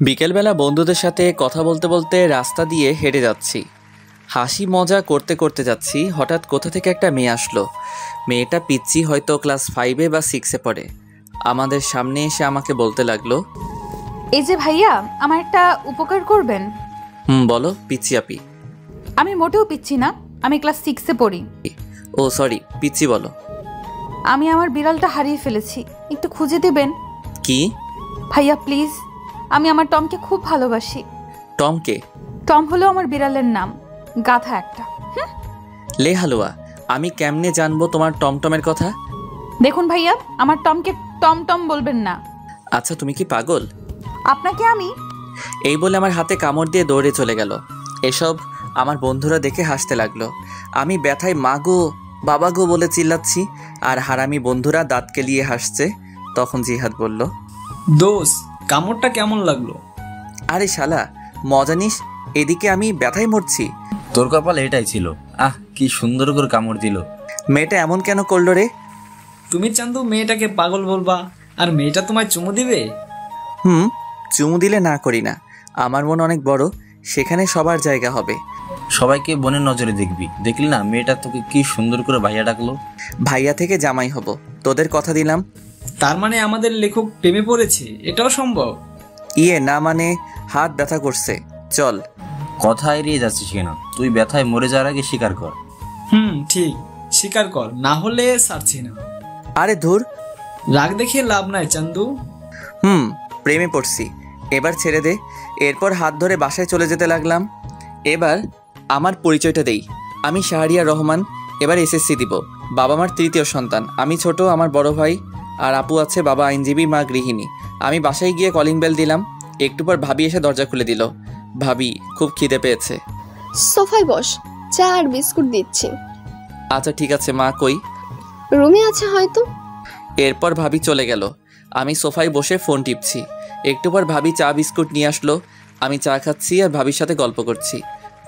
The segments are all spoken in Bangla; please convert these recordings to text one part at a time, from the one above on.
বিকেলবেলা বন্ধুদের সাথে কথা বলতে বলতে রাস্তা দিয়ে হেঁটে যাচ্ছি। হাসি মজা করতে করতে যাচ্ছি, হঠাৎ কোথা থেকে একটা মেয়ে আসলো। মেয়েটা পিচ্চি, হয়তো ক্লাস 5 বা 6 পড়ে। আমাদের সামনে এসে আমাকে বলতে লাগলো, এই যে ভাইয়া, আমার একটা উপকার করবেন। বলো পিচ্চি আপি। আমি মোটেও পিচ্ছি না, আমি ক্লাস 6 পড়ি। ও সরি, পিচ্চি বলো। আমি আমার বিড়ালটা হারিয়ে ফেলেছি, একটু খুঁজে দেবেন? কি? ভাইয়া প্লিজ, আমি আমার টমকে খুব ভালোবাসি। টমকে? টম হলো আমার বিড়ালের নাম, গাধা একটা। লে হালুয়া, আমি কেমনে জানবো তোমার টমটমের কথা? দেখুন ভাইয়া, আমার টমকে টম টম বলবেন না। আচ্ছা তুমি কি পাগল? আপনাকে আমি। এই বলে আমার হাতে কামড় দিয়ে দৌড়ে চলে গেল। এসব আমার বন্ধুরা দেখে হাসতে লাগলো। আমি ব্যথায় মা গো বাবা গো বলে চিল্লাচ্ছি, আর হারামি বন্ধুরা দাঁত কেলিয়ে হাসছে। তখন জিহাদ বলল, দোষ, কামড়টা কেমন লাগলো? আরে শালা মজা নিস, এদিকে আমি ব্যথায় মরছি। তোর কপাল এটাই ছিল। কি সুন্দর করে কামড় দিল। মেয়েটা এমন কেন করলো রে? তুমি চান্দু মেয়েটাকে পাগল বলবা, আর মেয়েটা তোমায় চুমু দিবে? চুমু দিলে না করি না, আমার মন অনেক বড়, সেখানে সবার জায়গা হবে। সবাইকে বোনের নজরে দেখবি। দেখলি না মেয়েটা তোকে কি সুন্দর করে ভাইয়া ডাকলো। ভাইয়া থেকে জামাই হব, তোদের কথা দিলাম। তার মানে আমাদের লেখক প্রেমে পড়েছে, এটাও সম্ভব? না মানে হাত ব্যথা করছে, চল। কথা এড়িয়ে যাচ্ছিস কেন? তুই ব্যথায় মরে যাওয়ার আগে স্বীকার কর। ঠিক, স্বীকার কর, না হলে ছাড়ছি না। আরে ধুর, রাগ দেখিয়ে লাভ নাই চান্দু। প্রেমে পড়ছি, এবার ছেড়ে দে। এরপর হাত ধরে বাসায় চলে যেতে লাগলাম। এবার আমার পরিচয়টা দেই, আমি শাহরিয়ার রহমান, এবার এসএসসি দিব। বাবা মার তৃতীয় সন্তান, আমি ছোট, আমার বড় ভাই আর আপু আছে, বাবা আইনজীবী, মা গৃহিণী। আমি বাসায় গিয়ে কলিং বেল দিলাম, একটু পর ভাবি এসে দরজা খুলে দিল। ভাবি, খুব খিদে পেয়েছে। সোফায় বস, চা আর বিস্কুট দিচ্ছি। আচ্ছা ঠিক আছে মা, কই? রুমে আছে হয়তো। এরপর ভাবি চলে গেল, আমি সোফায় বসে ফোন টিপছি। একটু পর ভাবি চা বিস্কুট নিয়ে আসলো, আমি চা খাচ্ছি আর ভাবির সাথে গল্প করছি।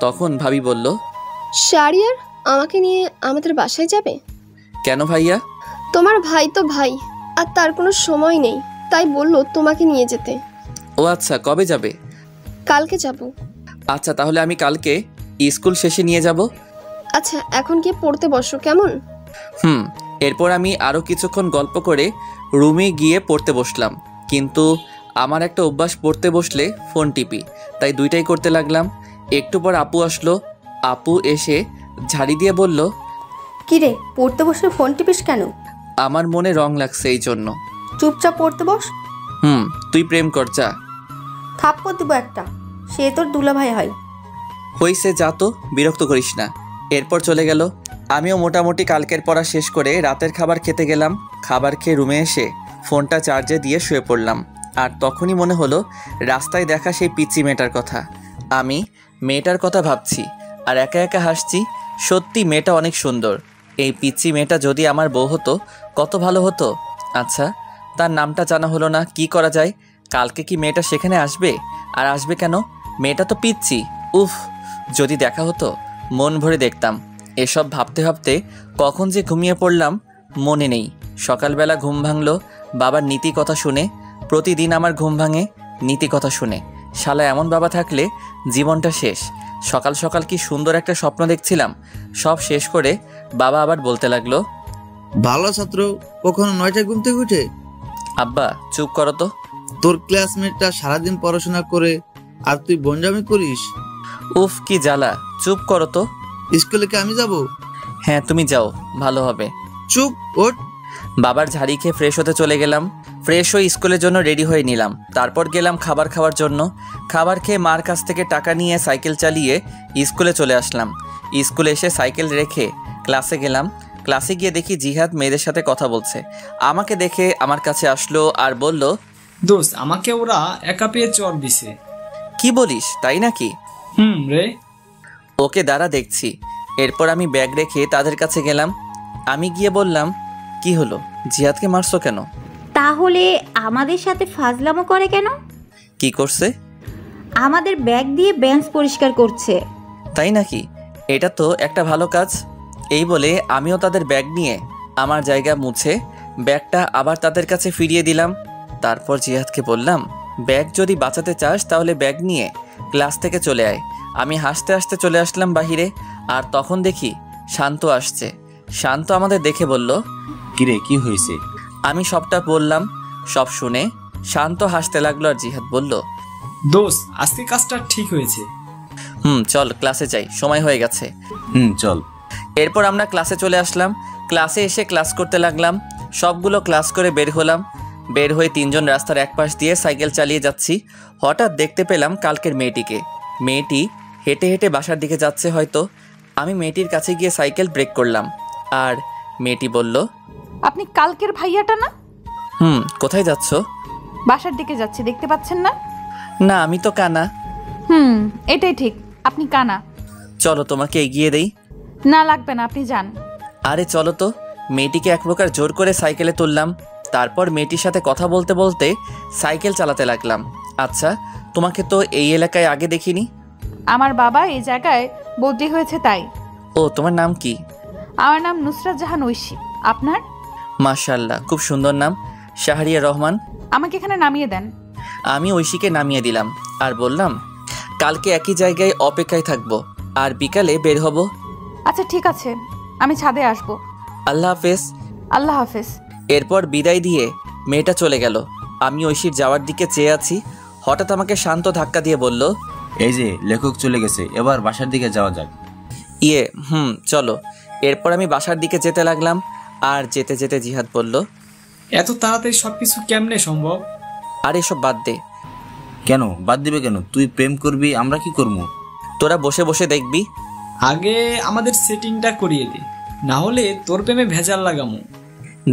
তখন ভাবি বলল, শাহরিয়ার আমাকে নিয়ে আমাদের বাসায় যাবে? কেন ভাইয়া? তোমার ভাই তো ভাই, আর তার কোনো সময় নেই, তাই বললো তোমাকে নিয়ে যেতে। ও আচ্ছা, কবে যাবে? কালকে যাব। আচ্ছা তাহলে আমি কালকে স্কুল শেষে নিয়ে যাব। আচ্ছা এখন গিয়ে পড়তে বসো কেমন? এরপর আমি আরও কিছুক্ষণ গল্প করে রুমে গিয়ে পড়তে বসলাম। কিন্তু আমার একটা অভ্যাস, পড়তে বসলে ফোন টিপি, তাই দুইটাই করতে লাগলাম। একটু পর আপু আসলো, আপু এসে ঝাড়ি দিয়ে বলল, কিরে পড়তে বসে ফোন টিপিস কেন? আমার মনে রং লাগছে এই জন্য। চুপচাপ পড়তে বস। তুই প্রেম কর, যা। থাপ্পড় দিব একটা, সে তোর দুলাভাই হয়। হইছে, যা তো, বিরক্ত করিস না। এরপর চলে গেল। আমিও মোটামুটি কালকের পড়া শেষ করে রাতের খাবার খেতে গেলাম। খাবার খেয়ে রুমে এসে ফোনটা চার্জে দিয়ে শুয়ে পড়লাম। আর তখনই মনে হলো রাস্তায় দেখা সেই পিচ্চি মেয়েটার কথা। আমি মেয়েটার কথা ভাবছি আর একা একা হাসছি। সত্যি মেয়েটা অনেক সুন্দর। এই পিচ্চি মেয়েটা যদি আমার বউ হতো কত ভালো হতো। আচ্ছা, তার নামটা জানা হলো না, কি করা যায়? কালকে কি মেয়েটা সেখানে আসবে? আর আসবে কেন? মেয়েটা তো পিচ্চি। উফ, যদি দেখা হতো মন ভরে দেখতাম। এসব ভাবতে ভাবতে কখন যে ঘুমিয়ে পড়লাম মনে নেই। সকালবেলা ঘুম ভাঙলো বাবার নীতি কথা শুনে। প্রতিদিন আমার ঘুম ভাঙে নীতি কথা শুনে। শালা এমন বাবা থাকলে জীবনটা শেষ। সকাল সকাল কি সুন্দর একটা স্বপ্ন দেখছিলাম, সব শেষ করে বাবা আবার বলতে লাগলো, ভালো ছাত্র কখনো 9টায় ঘুম থেকে উঠে? আব্বা চুপ করো তো। তোর ক্লাসমেটটা সারাদিন পড়াশোনা করে আর তুই বনজামি করিস। উফ কি জ্বালা, চুপ করো তো। স্কুলে কি আমি যাব? হ্যাঁ তুমি যাও, ভালো হবে। চুপ, ওঠ। বাবার ঝাড়ি খেয়ে ফ্রেশ হতে চলে গেলাম। ফ্রেশ হয়ে স্কুলের জন্য রেডি হয়ে নিলাম। তারপর গেলাম খাবার খাওয়ার জন্য। খাবার খেয়ে মার কাছ থেকে টাকা নিয়ে সাইকেল চালিয়ে স্কুলে চলে আসলাম। স্কুলে এসে সাইকেল রেখে ক্লাসে গেলাম। ক্লাসে গিয়ে দেখি জিহাদ মেয়েদের সাথে কথা বলছে। আমাকে দেখে আমার কাছে আসলো আর বলল, দোস্ত আমাকে ওরা একা পেয়ে চর দিছে। কি বলিস, তাই নাকি? রে। ওকে দাঁড়া দেখছি। এরপর আমি ব্যাগ রেখে তাদের কাছে গেলাম। আমি গিয়ে বললাম, কি হলো, জিহাদকে মারছো কেন? তাহলে আমাদের সাথে ফাজলামো করে কেন? কি করছে? আমাদের ব্যাগ দিয়ে বেঞ্চ পরিষ্কার করছে। তাই নাকি? এটা তো একটা ভালো কাজ। এই বলে আমিও তাদের ব্যাগ নিয়ে আমার জায়গা মুছে ব্যাগটা আবার তাদের কাছে ফিরিয়ে দিলাম। তারপর জিহাদকে বললাম, ব্যাগ যদি বাঁচাতে চাস তাহলে ব্যাগ নিয়ে ক্লাস থেকে চলে আয়। আমি হাসতে হাসতে চলে আসলাম বাহিরে, আর তখন দেখি শান্ত আসছে। শান্ত আমাদের দেখে বলল, কিরে কি হয়েছে? আমি সবটা বললাম। সব শুনে শান্ত হাসতে লাগলো, আর জিহাদ বলল, দোস্ত আজকে কাজটা ঠিক হয়েছে। চল ক্লাসে যাই, সময় হয়ে গেছে। চল। এরপর আমরা ক্লাসে চলে আসলাম। ক্লাসে এসে ক্লাস করতে লাগলাম। সবগুলো ক্লাস করে বের হলাম। বের হয়ে তিনজন রাস্তার এক পাশ দিয়ে সাইকেল চালিয়ে যাচ্ছি। হঠাৎ দেখতে পেলাম কালকের মেয়েটিকে। মেয়েটি হেঁটে হেঁটে বাসার দিকে যাচ্ছে হয়তো। আমি মেয়েটির কাছে গিয়ে সাইকেল ব্রেক করলাম, আর মেয়েটি বলল, আপনি কালকের ভাইয়াটা না? কোথায় যাচ্ছ? বাসার দিকে যাচ্ছি, দেখতে পাচ্ছেন না? না, আমি তো কানা। এটাই ঠিক, আপনি কানা। চলো তোমাকে এগিয়ে দেই। না লাগবে না, আপনি যান। আরে চলো তো। মেয়েটিকে এক প্রকার জোর করে সাইকেলে তুললাম। তারপর মেয়েটির সাথে কথা বলতে বলতে সাইকেল চালাতে লাগলাম। আচ্ছা, তোমাকে তো এই এলাকায় আগে দেখিনি। আমার বাবা এই জায়গায় বদলি হয়েছে তাই। ও, তোমার নাম কি? আমার নাম নুসরাত জাহান ঐশী। আপনার? মাশাআল্লাহ, খুব সুন্দর নাম, শাহরিয়া রহমান। আমাকে এখানে নামিয়ে দেন। আমি ঐশীকে নামিয়ে দিলাম আর বললাম, কালকে একই জায়গায় অপেক্ষায় থাকবো, আর বিকালে বের হব। আচ্ছা ঠিক আছে, আমি ছাদে আসবো। আল্লাহ হাফেজ। আল্লাহ হাফেজ। এরপর বিদায় দিয়ে মেয়েটা চলে গেল। আমি ঐশীর যাওয়ার দিকে চেয়ে আছি। হঠাৎ আমাকে শান্ত ধাক্কা দিয়ে বলল, এই যে লেখক চলে গেছে, এবার বাসার দিকে যাওয়া যাক। চলো। এরপর আমি বাসার দিকে যেতে লাগলাম, আর যেতে যেতে জিহাদ বলল, এত তাড়াতাড়ি সবকিছু কেমনে সম্ভব? আর এসব বাদ দে। কেন বাদ দিবে কেন? তুই প্রেম করবি, আমরা কি করবো? তোরা বসে বসে দেখবি। আগে আমাদের সেটিংটা করিয়ে দে, না হলে তোর প্রেমে ভেজাল লাগামু।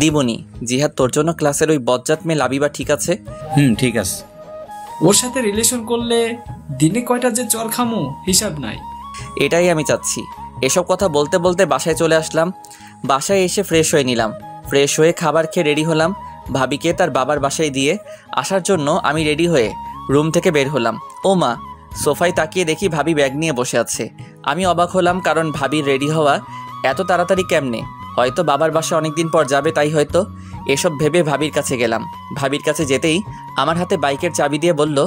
দিবনি। জিহাদ, তোর জন্য ক্লাসের ওই বজ্জাত মেয়ে লাবিবা ঠিক আছে? ঠিক আছে। ওর সাথে রিলেশন করলে দিনে কয়টা যে চর খামু হিসাব নাই। এটাই আমি চাচ্ছি। এসব কথা বলতে বলতে বাসায় চলে আসলাম। বাসায় এসে ফ্রেশ হয়ে নিলাম। ফ্রেশ হয়ে খাবার খেয়ে রেডি হলাম। ভাবিকে তার বাবার বাসায় দিয়ে আসার জন্য আমি রেডি হয়ে রুম থেকে বের হলাম। ও মা, সোফায় তাকিয়ে দেখি ভাবি ব্যাগ নিয়ে বসে আছে। আমি অবাক হলাম, কারণ ভাবির রেডি হওয়া এত তাড়াতাড়ি কেমনে? হয়তো বাবার বাসা অনেকদিন পর যাবে, তাই হয়তো। এসব ভেবে ভাবির কাছে গেলাম। ভাবির কাছে যেতেই আমার হাতে বাইকের চাবি দিয়ে বলল,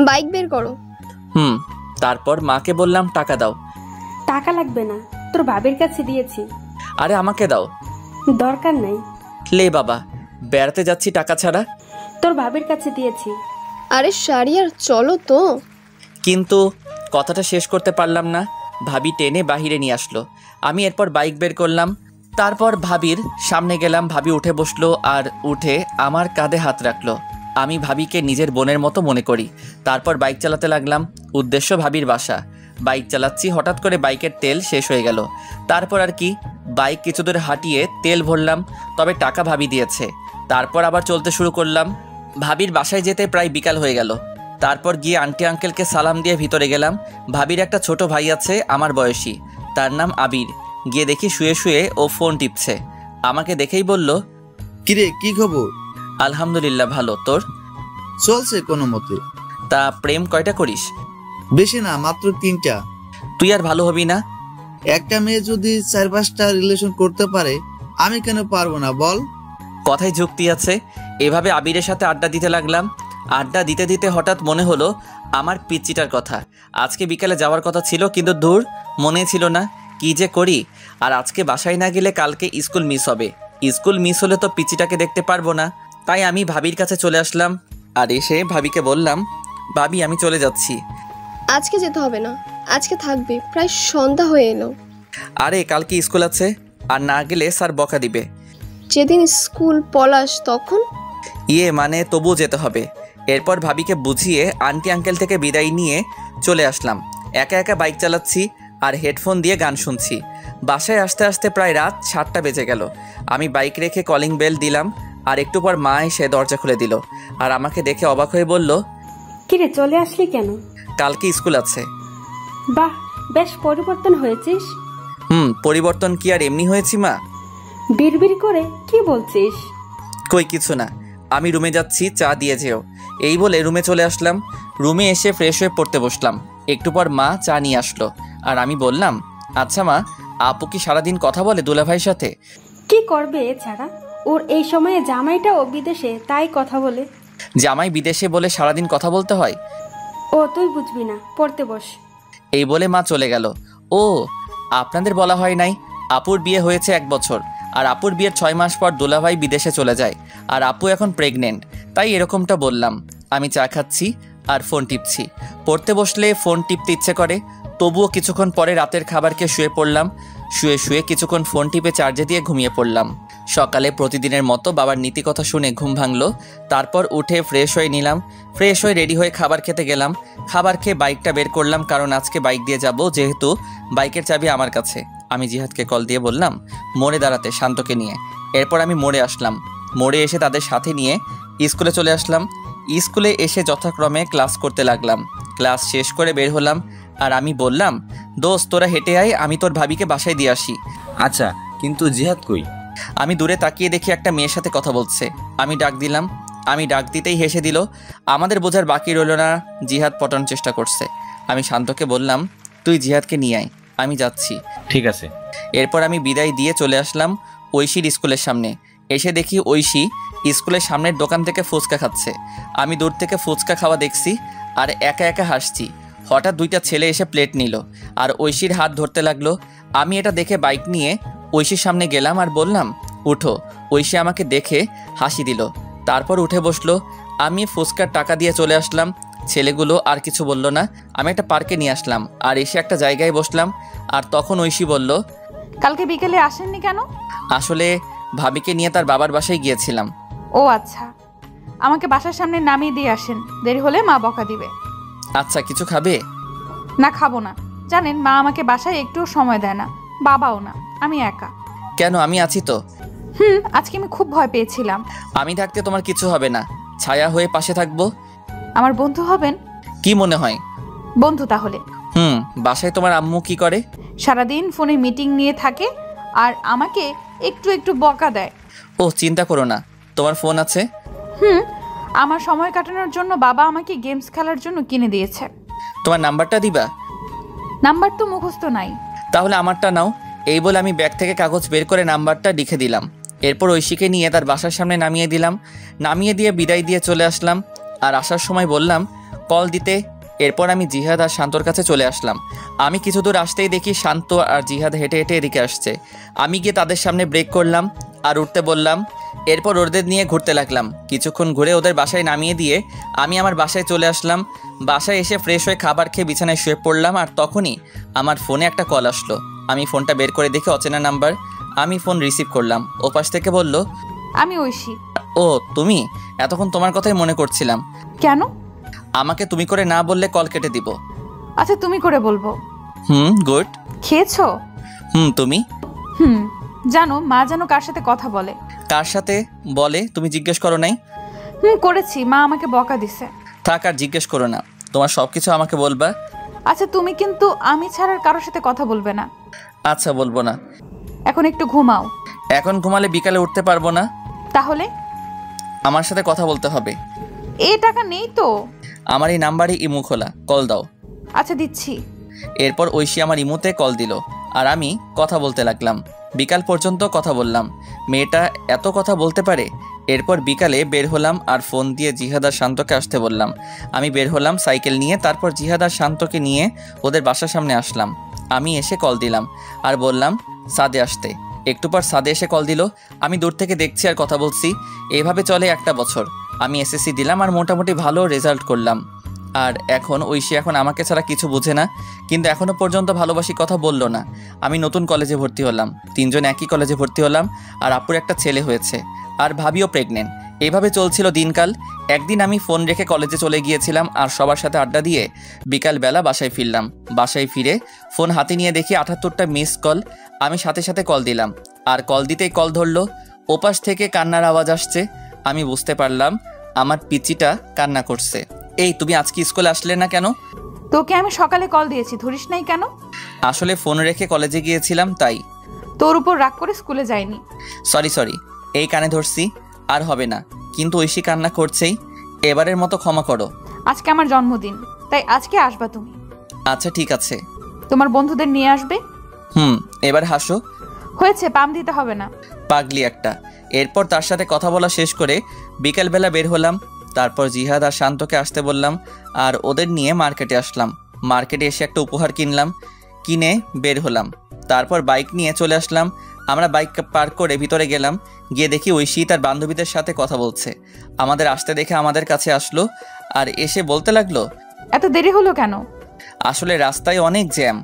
বাইক বের করো। তারপর মাকে বললাম, টাকা দাও। টাকা লাগবে না, তোর বাবার কাছে দিয়েছি। আরে আমাকে দাও। দরকার নাই। লে বাবা, বেড়াতে যাচ্ছি টাকা ছাড়া। তোর বাবার কাছে দিয়েছি। আরে শাড়িয়ার চলো তো। কিন্তু কথাটা শেষ করতে পারলাম না। ভাবি টেনে বাহিরে নিয়ে আসলো। আমি এরপর বাইক বের করলাম। তারপর ভাবির সামনে গেলাম। ভাবি উঠে বসলো, আর উঠে আমার কাঁধে হাত রাখলো। আমি ভাবিকে নিজের বোনের মতো মনে করি। তারপর বাইক চালাতে লাগলাম। উদ্দেশ্য ভাবির বাসা। বাইক চালাচ্ছি, হঠাৎ করে বাইকের তেল শেষ হয়ে গেল। তারপর আর কি, বাইক কিছু দূর হাঁটিয়ে তেল ভরলাম, তবে টাকা ভাবি দিয়েছে। তারপর আবার চলতে শুরু করলাম। ভাবির বাসায় যেতে প্রায় বিকাল হয়ে গেল। তারপর গিয়ে আন্টি আঙ্কেলকে সালাম দিয়ে ভিতরে গেলাম। ভাবির একটা ছোট ভাই আছে আমার বয়সী, তার নাম আবির। গিয়ে দেখি শুয়ে শুয়ে ও ফোন টিপছে। আমাকে দেখেই বলল, কিরে কি খবর? আলহামদুলিল্লাহ, ভালো। তোর? চলছে কোনো মতে। তা প্রেম কয়টা করিস? বেশি না, মাত্র 3টা। তুই আর ভালো হবি না? একটা মেয়ে যদি 4-5টা রিলেশন করতে পারে, আমি কেন পারবো না বল? কথায় যুক্তি আছে। এভাবে আবিরের সাথে আড্ডা দিতে লাগলাম। আড্ডা দিতে দিতে হঠাৎ মনে হলো আমার পিচ্চিটার কথা। আজকে বিকালে যাওয়ার কথা ছিল, কিন্তু দূর, মনে ছিল না। কি যে করি। আর আজকে বাসায় না গেলে কালকে স্কুল মিস হবে। স্কুল মিস হলে তো পিচ্চিটাকে দেখতে পারবো না। তাই আমি ভাবির কাছে চলে আসলাম, আর এসে ভাবিকে বললাম, ভাবি আমি চলে যাচ্ছি। আজকে যেতে হবে না, আজকে থাকবে, প্রায় সন্ধ্যা হয়ে এলো। আরে কালকে স্কুল আছে, আর না গেলে স্যার বকা দিবে। যেদিন স্কুল পলাশ তখন? মানে তবুও যেতে হবে। এরপর ভাবিকে বুঝিয়ে আন্টি আঙ্কেল থেকে বিদায় নিয়ে চলে আসলাম। একা একা বাইক চালাচ্ছি আর হেডফোন দিয়ে গান শুনছি। বাসায় আসতে আসতে প্রায় রাত 7টা বেজে গেল। আমি বাইক রেখে কলিং বেল দিলাম, আর একটু পর মা এসে দরজা খুলে দিল, আর আমাকে দেখে অবাক হয়ে বলল, কিরে চলে আসলি কেন? কালকে স্কুল আছে। বাহ, বেশ পরিবর্তন হয়েছিস। পরিবর্তন কি আর এমনি হয়েছি মা? বিড়বিড় করে কি বলছিস? কই কিছু না, আমি রুমে যাচ্ছি, চা দিয়ে যেও। এই বলে রুমে চলে আসলাম। রুমে এসে ফ্রেশ হয়ে পড়তে বসলাম। একটু পর মা চা নিয়ে আসলো, আর আমি বললাম, আচ্ছা মা, আপু কি সারাদিন কথা বলে দুলাভাইয়ের সাথে? কি করবে এছাড়া? ওর এই সময়ে জামাইটাও বিদেশে, তাই কথা বলে। জামাই বিদেশে বলে সারাদিন কথা বলতে হয়। ও তুই বুঝবি না, পড়তে বস। এই বলে মা চলে গেল। ও আপনাদের বলা হয় নাই, আপুর বিয়ে হয়েছে 1 বছর, আর আপুর বিয়ের 6 মাস পর দুলাভাই বিদেশে চলে যায়, আর আপু এখন প্রেগনেন্ট, তাই এরকমটা বললাম। আমি চা খাচ্ছি আর ফোন টিপছি। পড়তে বসলে ফোন টিপতে ইচ্ছে করে, তবুও কিছুক্ষণ পরে রাতের খাবারকে শুয়ে পড়লাম। শুয়ে শুয়ে কিছুক্ষণ ফোন টিপে চার্জে দিয়ে ঘুমিয়ে পড়লাম। সকালে প্রতিদিনের মতো বাবার নীতিকথা শুনে ঘুম ভাঙলো। তারপর উঠে ফ্রেশ হয়ে নিলাম। ফ্রেশ হয়ে রেডি হয়ে খাবার খেতে গেলাম। খাবার খেয়ে বাইকটা বের করলাম, কারণ আজকে বাইক দিয়ে যাব, যেহেতু বাইকের চাবি আমার কাছে। আমি জিহাদকে কল দিয়ে বললাম মোড়ে দাঁড়াতে শান্তকে নিয়ে। এরপর আমি মোড়ে আসলাম। মোড়ে এসে তাদের সাথে নিয়ে স্কুলে চলে আসলাম। স্কুলে এসে যথাক্রমে ক্লাস করতে লাগলাম। ক্লাস শেষ করে বের হলাম, আর আমি বললাম দোস্ত তোরা হেঁটে আয়, আমি তোর ভাবিকে বাসায় দিয়ে আসি। আচ্ছা, কিন্তু জিহাদ কই? আমি দূরে তাকিয়ে দেখি একটা মেয়ের সাথে কথা বলছে। আমি ডাক দিলাম। আমি ডাক দিতেই হেসে দিল। আমাদের বোঝার বাকি রইল না, জিহাদ পটানোর চেষ্টা করছে। আমি শান্তকে বললাম তুই জিহাদকে নিয়ে আয়, আমি যাচ্ছি। ঠিক আছে। এরপর আমি বিদায় দিয়ে চলে আসলাম ঐশীর স্কুলের সামনে। এসে দেখি ঐশী স্কুলের সামনের দোকান থেকে ফুচকা খাচ্ছে। আমি দূর থেকে ফুচকা খাওয়া দেখছি আর একা একা হাসছি। হঠাৎ 2টা ছেলে এসে প্লেট নিল আর ঐশীর হাত ধরতে লাগলো। আমি এটা দেখে বাইক নিয়ে ঐশীর সামনে গেলাম আর বললাম উঠো। ঐশী আমাকে দেখে হাসি দিল, তারপর উঠে বসলো। আমি ফুচকার টাকা দিয়ে চলে আসলাম। ছেলেগুলো আর কিছু বলল না। আমি একটা পার্কে নিয়ে আসলাম আর এসে একটা জায়গায় বসলাম। আর তখন ঐশী বলল কালকে বিকেলে আসেননি কেন? আসলে ভাবিকে নিয়ে তার বাবার বাসায় গিয়েছিলাম। ও আচ্ছা, আমাকে বাসার সামনে নামিয়ে দিয়ে আসেন, দেরি হলে মা বকা দিবে। আচ্ছা, কিছু খাবে? না খাবো না, জানেন মা আমাকে বাসায় একটুও সময় দেয় না, বাবাও না, আমি একা। কেন, আমি আছি তো। আজকে আমি খুব ভয় পেয়েছিলাম। আমি থাকতে তোমার কিছু হবে না, ছায়া হয়ে পাশে থাকবো। আমার বন্ধু হবেন? কি মনে হয়? বন্ধু তাহলে। বাসায় তোমার আম্মু কি করে? সারাদিন ফোনে মিটিং নিয়ে থাকে আর আমাকে একটু একটু বকা দেয়। ও চিন্তা করো না, তোমার ফোন আছে। আমার সময় কাটানোর জন্য বাবা আমাকে গেমস খেলার জন্য কিনে দিয়েছে। তোমার নাম্বারটা দিবা? নাম্বার তো মুখস্থ নাই। তাহলে আমারটা নাও। এই বলে আমি ব্যাগ থেকে কাগজ বের করে নাম্বারটা লিখে দিলাম। এরপর ঐশীকে নিয়ে তার বাসার সামনে নামিয়ে দিলাম। নামিয়ে দিয়ে বিদায় দিয়ে চলে আসলাম। আর আসার সময় বললাম কল দিতে। এরপর আমি জিহাদ আর শান্তর কাছে চলে আসলাম। আমি কিছু দূর আসতেই দেখি শান্ত আর জিহাদ হেঁটে হেঁটে এদিকে আসছে। আমি গিয়ে তাদের সামনে ব্রেক করলাম আর উঠতে বললাম। এরপর ওদের নিয়ে ঘুরতে লাগলাম। কিছুক্ষণ ঘুরে ওদের বাসায় নামিয়ে দিয়ে আমি আমার বাসায় চলে আসলাম। বাসায় এসে ফ্রেশ হয়ে খাবার খেয়ে বিছানায় শুয়ে পড়লাম। আর তখনই আমার ফোনে একটা কল আসলো। আমি ফোনটা বের করে দেখি অচেনা নাম্বার। আমি ফোন রিসিভ করলাম। ওপাশ থেকে বলল আমি ঐশী। ও তুমি? এতক্ষণ তোমার কথাই মনে করছিলাম। কেন? আমাকে তুমি করে না বললে কল কেটে দিব। আচ্ছা তুমি করে বলবো। গুড। খেয়েছো? তুমি? জানো মা যেন কার সাথে কথা বলে। কার সাথে বলে তুমি জিজ্ঞেস করো নাই? করেছি, মা আমাকে বকা দিছে। থাক আর জিজ্ঞেস করো না, তোমার সবকিছু আমাকে বলবা। আচ্ছা তুমি কিন্তু আমি ছাড়ার কারোর সাথে কথা বলবে না। আচ্ছা বলবো না। এখন একটু ঘুমাও। এখন ঘুমালে বিকালে উঠতে পারবো না। তাহলে? আমার সাথে কথা বলতে হবে। এই টাকা নেই তো। আমার এই নাম্বারে ইমু খোলা, কল দাও। আচ্ছা দিচ্ছি। এরপর ঐশী আমার ইমুতে কল দিল আর আমি কথা বলতে লাগলাম। বিকাল পর্যন্ত কথা বললাম। মেয়েটা এত কথা বলতে পারে। এরপর বিকালে বের হলাম আর ফোন দিয়ে জিহাদ আর শান্তকে আসতে বললাম। আমি বের হলাম সাইকেল নিয়ে। তারপর জিহাদ আর শান্তকে নিয়ে ওদের বাসার সামনে আসলাম। আমি এসে কল দিলাম আর বললাম সাদে আসতে। একটু পর সাদে এসে কল দিল। আমি দূর থেকে দেখছি আর কথা বলছি। এভাবে চলে 1টা বছর। আমি এসএসসি দিলাম আর মোটামুটি ভালো রেজাল্ট করলাম। আর এখন ঐশী এখন আমাকে ছাড়া কিছু বোঝে না, কিন্তু এখনও পর্যন্ত ভালোবাসি কথা বলল না। আমি নতুন কলেজে ভর্তি হলাম, 3জন একই কলেজে ভর্তি হলাম। আর আপুর একটা ছেলে হয়েছে আর ভাবিও প্রেগনেন্ট। এইভাবে চলছিল দিনকাল। একদিন আমি ফোন রেখে কলেজে চলে গিয়েছিলাম আর সবার সাথে আড্ডা দিয়ে বিকালবেলা বাসায় ফিরলাম। বাসায় ফিরে ফোন হাতে নিয়ে দেখি 78টা মিস কল। আমি সাথে সাথে কল দিলাম আর কল দিতেই কল ধরলো। ওপাশ থেকে কান্নার আওয়াজ আসছে। আমি বুঝতে পারলাম আমার পিচিটা কান্না করছে। এই তুমি আজকে স্কুলে আসলে না কেন? তোকে আমি সকালে কল দিয়েছি, ধরিস নাই কেন? আসলে ফোন রেখে কলেজে গিয়েছিলাম তাই। তোর উপর রাগ করে স্কুলে যাইনি। সরি, এই কানে ধরছি, আর হবে না। কিন্তু ঐশী কান্না করছেই, এবারের মতো ক্ষমা করো। আজকে আমার জন্মদিন, তাই আজকে আসবা তুমি। আচ্ছা ঠিক আছে। তোমার বন্ধুদের নিয়ে আসবে। এবার হাসো। হয়েছে, পাম দিতে হবে না। পাগলি একটা। এরপর তার সাথে কথা বলা শেষ করে বিকালবেলা বের হলাম। তারপর জিহাদ আর শান্তকে আসতে বললাম আর ওদের নিয়ে মার্কেটে আসলাম। মার্কেটে এসে একটা উপহার কিনলাম, কিনে বের হলাম। তারপর বাইক নিয়ে চলে আসলাম। আমরা বাইক পার্ক করে ভিতরে গেলাম, গিয়ে দেখি ঐশী তার বান্ধবীদের সাথে কথা বলছে। আমাদের আসতে দেখে আমাদের কাছে আসলো আর এসে বলতে লাগলো, এত দেরি হলো কেন? আসলে রাস্তায় অনেক জ্যাম।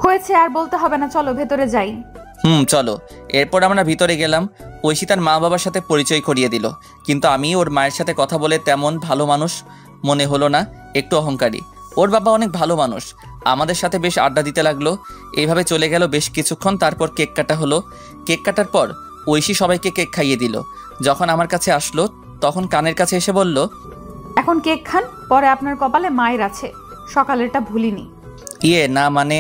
হয়েছে, আর বলতে হবে না, চলো ভেতরে যাই। চলো। এরপর আমরা ভিতরে গেলাম। ঐশী তার মা বাবার সাথে পরিচয় করিয়ে দিল, কিন্তু আমি ওর মায়ের সাথে কথা বলে তেমন ভালো মানুষ মনে হলো না, একটু অহংকারী। ওর বাবা অনেক ভালো মানুষ, আমাদের সাথে বেশ আড্ডা দিতে লাগলো। এইভাবে চলে গেল বেশ কিছুক্ষণ। তারপর কেক কাটা হলো। কেক কাটার পর ঐশী সবাইকে কেক খাইয়ে দিল। যখন আমার কাছে আসলো তখন কানের কাছে এসে বলল, এখন কেক খান, পরে আপনার কপালে মায়ের আছে, সকালেরটা ভুলিনি। না মানে।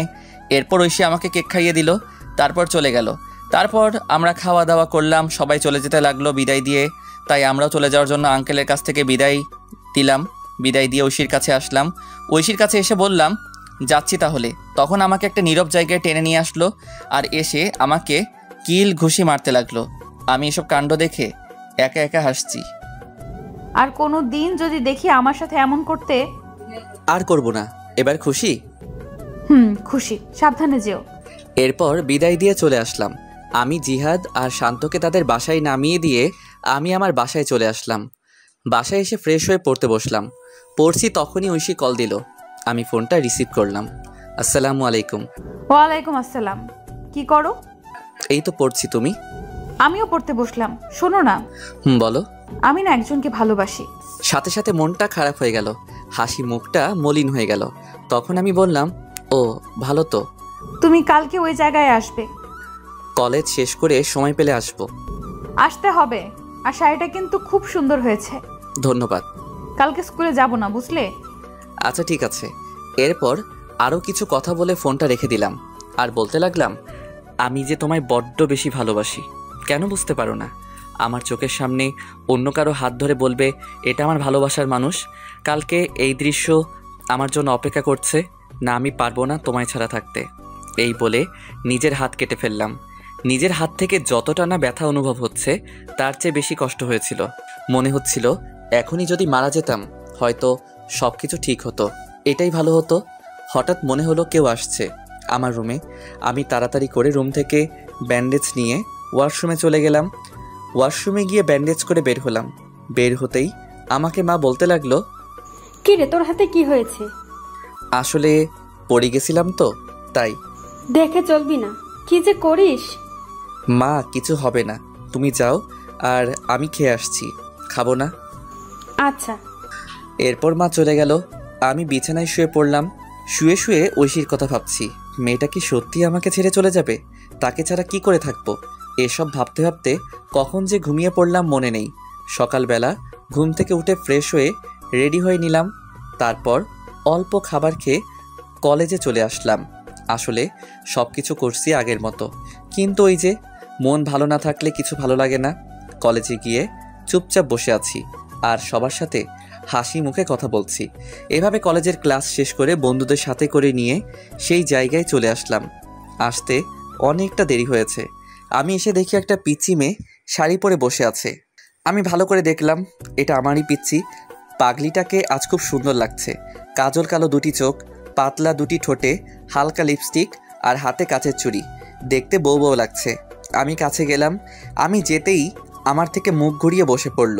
এরপর ঐশী আমাকে কেক খাইয়ে দিল, তারপর চলে গেল। তারপর আমরা খাওয়া দাওয়া করলাম, সবাই চলে যেতে লাগলো বিদায় দিয়ে। তাই আমরাও চলে যাওয়ার জন্য আঙ্কেলের কাছ থেকে বিদায় দিলাম। বিদায় দিয়ে ঐশীর কাছে আসলাম। ঐশীর কাছে এসে বললাম, যাচ্ছি তাহলে। তখন আমাকে একটা নীরব জায়গায় টেনে নিয়ে আসলো আর এসে আমাকে কিল ঘুষি মারতে লাগলো। আমি এসব কাণ্ড দেখে একা একা হাসছি। আর কোনো দিন যদি দেখি আমার সাথে এমন করতে। আর করব না, এবার খুশি? খুশি, সাবধানে যেও। এরপর বিদায় দিয়ে চলে আসলাম। আমি জিহাদ আর শান্তকে তাদের বাসায় নামিয়ে দিয়ে আমি আমার বাসায় চলে আসলাম। বাসায় এসে ফ্রেশ হয়ে পড়তে বসলাম। পড়ছি তখনই ঐশী কল দিল। আমি ফোনটা রিসিভ করলাম। আসসালামু আলাইকুম। ওয়ালাইকুম আসসালাম। কি করো? এই তো পড়ছি, তুমি? আমিও পড়তে বসলাম। শোনো না। বলো। আমি না একজনকে ভালোবাসি। সাথে সাথে মনটা খারাপ হয়ে গেল, হাসি মুখটা মলিন হয়ে গেল। তখন আমি বললাম, ও ভালো তো। তুমি কালকে ওই জায়গায় আসবে। কলেজ শেষ করে সময় পেলে আসবো। আসতে হবে। আর শাড়িটা কিন্তু খুব সুন্দর হয়েছে। ধন্যবাদ। কালকে স্কুলে যাব না, বুঝলে? আচ্ছা ঠিক আছে। এরপর আরও কিছু কথা বলে ফোনটা রেখে দিলাম আর বলতে লাগলাম, আমি যে তোমায় বড্ড বেশি ভালোবাসি, কেন বুঝতে পারো না? আমার চোখের সামনে অন্য কারো হাত ধরে বলবে এটা আমার ভালোবাসার মানুষ। কালকে এই দৃশ্য আমার জন্য অপেক্ষা করছে না, আমি পারবো না তোমায় ছাড়া থাকতে। এই বলে নিজের হাত কেটে ফেললাম। নিজের হাত থেকে যতটা না ব্যথা অনুভব হচ্ছে তার চেয়ে বেশি কষ্ট হয়েছিল। মনে হচ্ছিল এখনই যদি মারা যেতাম হয়তো সব কিছু ঠিক হতো, এটাই ভালো হতো। হঠাৎ মনে হলো কেউ আসছে আমার রুমে। আমি তাড়াতাড়ি করে রুম থেকে ব্যান্ডেজ নিয়ে ওয়াশরুমে চলে গেলাম। ওয়াশরুমে গিয়ে ব্যান্ডেজ করে বের হলাম। বের হতেই আমাকে মা বলতে লাগলো, কি রে, তোর হাতে কি হয়েছে? আসলে পড়ে গেছিলাম তো তাই। দেখে চলবি না, কি যে করিস। মা কিছু হবে না, তুমি যাও, আর আমি খেয়ে আসছি। খাবো না? আচ্ছা। এরপর মা চলে গেল। আমি বিছানায় শুয়ে পড়লাম। শুয়ে শুয়ে ঐশীর কথা ভাবছি। মেয়েটা কি সত্যি আমাকে ছেড়ে চলে যাবে? তাকে ছাড়া কি করে থাকবো? এসব ভাবতে ভাবতে কখন যে ঘুমিয়ে পড়লাম মনে নেই। সকালবেলা ঘুম থেকে উঠে ফ্রেশ হয়ে রেডি হয়ে নিলাম। তারপর অল্প খাবার খেয়ে কলেজে চলে আসলাম। আসলে সব কিছু করছি আগের মতো, কিন্তু ওই যে মন ভালো না থাকলে কিছু ভালো লাগে না। কলেজে গিয়ে চুপচাপ বসে আছি আর সবার সাথে হাসি মুখে কথা বলছি। এভাবে কলেজের ক্লাস শেষ করে বন্ধুদের সাথে করে নিয়ে সেই জায়গায় চলে আসলাম। আসতে অনেকটা দেরি হয়েছে। আমি এসে দেখি একটা পিচ্চি মেয়ে শাড়ি পরে বসে আছে। আমি ভালো করে দেখলাম এটা আমারই পিচ্চি। পাগলিটাকে আজ খুব সুন্দর লাগছে। কাজল কালো দুটি চোখ, পাতলা দুটি ঠোঁটে হালকা লিপস্টিক আর হাতে কাচের চুড়ি, দেখতে বউ বউ লাগছে। আমি কাছে গেলাম। আমি যেতেই আমার থেকে মুখ ঘুরিয়ে বসে পড়ল।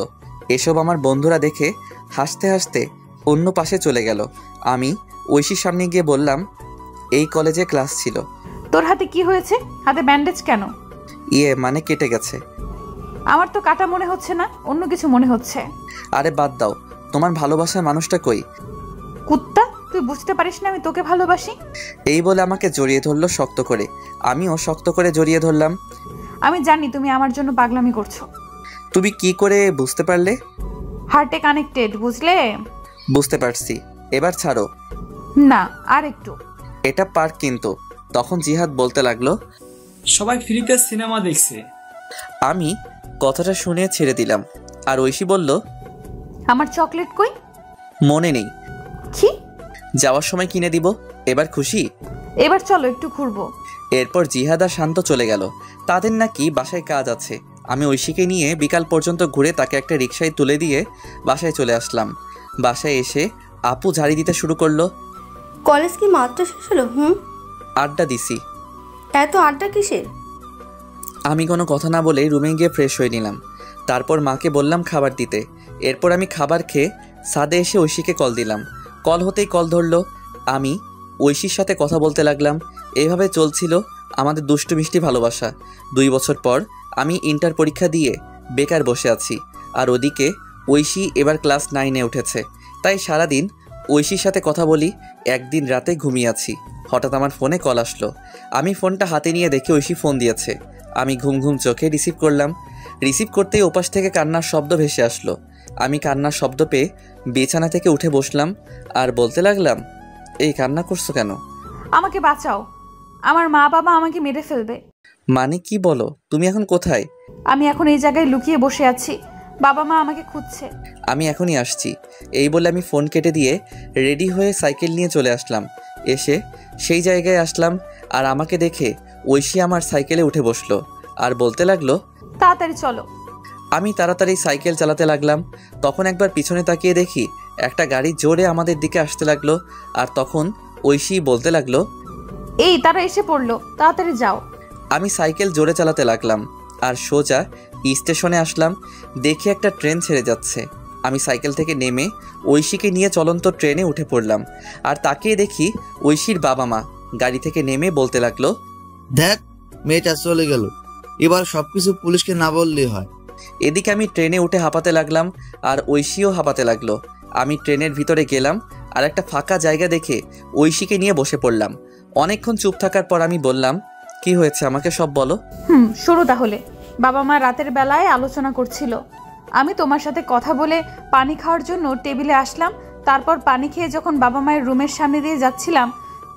এসব আমার বন্ধুরা দেখে হাসতে হাসতে অন্য পাশে চলে গেল। আমি ঐশীর সামনে গিয়ে বললাম, এই কলেজে ক্লাস ছিল। তোর হাতে কি হয়েছে? হাতে ব্যান্ডেজ কেন? মানে কেটে গেছে। আমার তো কাটা মনে হচ্ছে না, অন্য কিছু মনে হচ্ছে। আরে বাদ দাও, তোমার ভালোবাসার মানুষটা কই? কুত্তা, তুই বুঝতে পারিস না আমি তোকে ভালোবাসি? এই বলে আমাকে জড়িয়ে ধরলো শক্ত করে। আমিও শক্ত করে জড়িয়ে ধরলাম। আমি জানি তুমি আমার জন্য পাগলামি করছো। তুমি কি করে বুঝতে পারলে? হার্টে কানেক্টেড, বুঝলে? বুঝতে পারছি, এবার ছাড়ো। না, আর একটু। এটা পার্ক কিন্তু। তখন জিহাদ বলতে লাগলো, সবাই ফ্রিতে সিনেমা দেখছে। আমি কথাটা শুনে ছেড়ে দিলাম। আর ঐশী বলল, আমার চকলেট কই? মনে নেই। কি? যাওয়ার সময় কিনে দিব। এবার খুশি? এবার চলো একটু ঘুরবো। এরপর জিহাদ আর শান্ত চলে গেল। তাদের নাকি বাসায় কাজ আছে। আমি ঐশীকে নিয়ে বিকাল পর্যন্ত ঘুরে তাকে একটা রিকশায় তুলে দিয়ে বাসায় চলে আসলাম। বাসায় এসে আপু ঝাড়ি দিতে শুরু করলো। কলেজ কি মাত্র শেষ হলো? আড্ডা দিছি। এত আড্ডা কিসের? আমি কোনো কথা না বলে রুমে গিয়ে ফ্রেশ হয়ে নিলাম। তারপর মাকে বললাম খাবার দিতে। এরপর আমি খাবার খেয়ে ছাদে এসে ঐশীকে কল দিলাম। কল হতেই কল ধরলো। আমি ঐশীর সাথে কথা বলতে লাগলাম। এইভাবে চলছিল আমাদের দুষ্টু মিষ্টি ভালোবাসা। 2 বছর পর আমি ইন্টার পরীক্ষা দিয়ে বেকার বসে আছি, আর ওদিকে ঐশী এবার ক্লাস 9-এ উঠেছে। তাই সারাদিন ঐশীর সাথে কথা বলি। একদিন রাতে ঘুমিয়ে আছি, হঠাৎ আমার ফোনে কল আসলো। আমি ফোনটা হাতে নিয়ে দেখে ঐশী ফোন দিয়েছে। আমি ঘুম ঘুম চোখে রিসিভ করলাম। রিসিভ করতেই ওপাশ থেকে কান্নার শব্দ ভেসে আসলো। আমি কান্নার শব্দ পেয়ে বিছানা থেকে উঠে বসলাম আর বলতে লাগলাম, এই কান্না করছো কেন? আমাকে বাঁচাও, আমার মা বাবা আমাকে মেরে ফেলবে। মানে কি বলো? তুমি এখন কোথায়? আমি এখন এই জায়গায় লুকিয়ে বসে আছি, বাবা মা আমাকে খুঁজছে। আমি এখনই আসছি। এই বলে আমি ফোন কেটে দিয়ে রেডি হয়ে সাইকেল নিয়ে চলে আসলাম। এসে সেই জায়গায় আসলাম, আর আমাকে দেখে ঐশী আমার সাইকেলে উঠে বসলো আর বলতে লাগলো, তাড়াতাড়ি চলো। আমি তাড়াতাড়ি সাইকেল চালাতে লাগলাম। তখন একবার পিছনে তাকিয়ে দেখি একটা গাড়ি জোরে আমাদের দিকে আসতে লাগলো। আর তখন ঐশী বলতে লাগলো, এই তারা এসে পড়লো, তাড়াতাড়ি যাও। আমি সাইকেল জোরে চালাতে লাগলাম আর সোজা স্টেশনে আসলাম। দেখি একটা ট্রেন ছেড়ে যাচ্ছে। আমি সাইকেল থেকে নেমে ঐশীকে নিয়ে চলন্ত ট্রেনে উঠে পড়লাম। আর তাকিয়ে দেখি ঐশীর বাবা মা গাড়ি থেকে নেমে বলতে লাগলো, দেখ মেয়েটা চলে গেল, এবার সবকিছু পুলিশকে না বললেই হয়। এদিকে আমি ট্রেনে উঠে হাঁপাতে লাগলাম আর ঐশীও হাঁপাতে লাগলো। আমি ট্রেনের ভিতরে গেলাম আর একটা ফাঁকা জায়গা দেখে ঐশীকে নিয়ে বসে পড়লাম। অনেকক্ষণ চুপ থাকার পর আমি বললাম, কি হয়েছে আমাকে সব বলো। শুরু তাহলে। বাবা মা রাতের বেলায় আলোচনা করছিল। আমি তোমার সাথে কথা বলে পানি খাওয়ার জন্য টেবিলে আসলাম। তারপর পানি খেয়ে যখন বাবা মায়ের রুমের সামনে দিয়ে যাচ্ছিলাম,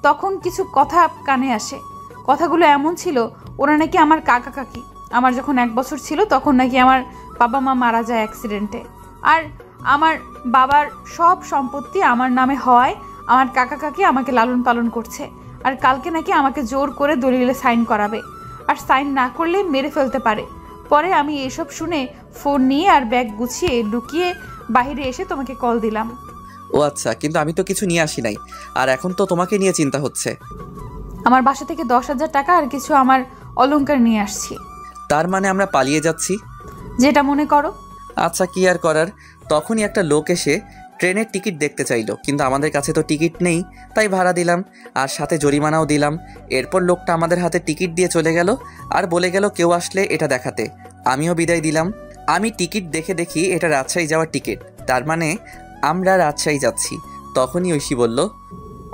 তখন কিছু কথা কানে আসে। কথাগুলো এমন ছিল, ওরা নাকি আমার কাকা কাকি। আমার যখন 1 বছর ছিল তখন নাকি আমার বাবা মা মারা যায় অ্যাক্সিডেন্টে। আর আমার বাবার সব সম্পত্তি আমার নামে হওয়ায় আমার কাকা কাকি আমাকে লালন পালন করছে। আর কালকে নাকি আমাকে জোর করে দলিলে সাইন করাবে, আর সাইন না করলে মেরে ফেলতে পারে। পরে আমি এসব শুনে ফোন নিয়ে আর ব্যাগ গুছিয়ে লুকিয়ে বাইরে এসে তোমাকে কল দিলাম। ও আচ্ছা, কিন্তু আমি তো কিছু নিয়ে আসি নাই, আর এখন তো তোমাকে নিয়ে চিন্তা হচ্ছে। আমার বাসা থেকে 10,000 টাকা আর কিছু আমার অলংকার নিয়ে আসছি। তার মানে আমরা পালিয়ে যাচ্ছি? যেটা মনে করো। আচ্ছা, কি আর করার। তখনই একটা লোক এসে ট্রেনের টিকিট দেখতে চাইলো, কিন্তু আমাদের কাছে তো টিকিট নেই, তাই ভাড়া দিলাম আর সাথে জরিমানাও দিলাম। এরপর লোকটা আমাদের হাতে টিকিট দিয়ে চলে গেল আর বলে গেল কেউ আসলে এটা দেখাতে। আমিও বিদায় দিলাম। আমি টিকিট দেখে দেখি এটা রাজশাহী যাওয়ার টিকিট, তার মানে আমরা রাজশাহী যাচ্ছি। তখনই ঐশী বলল,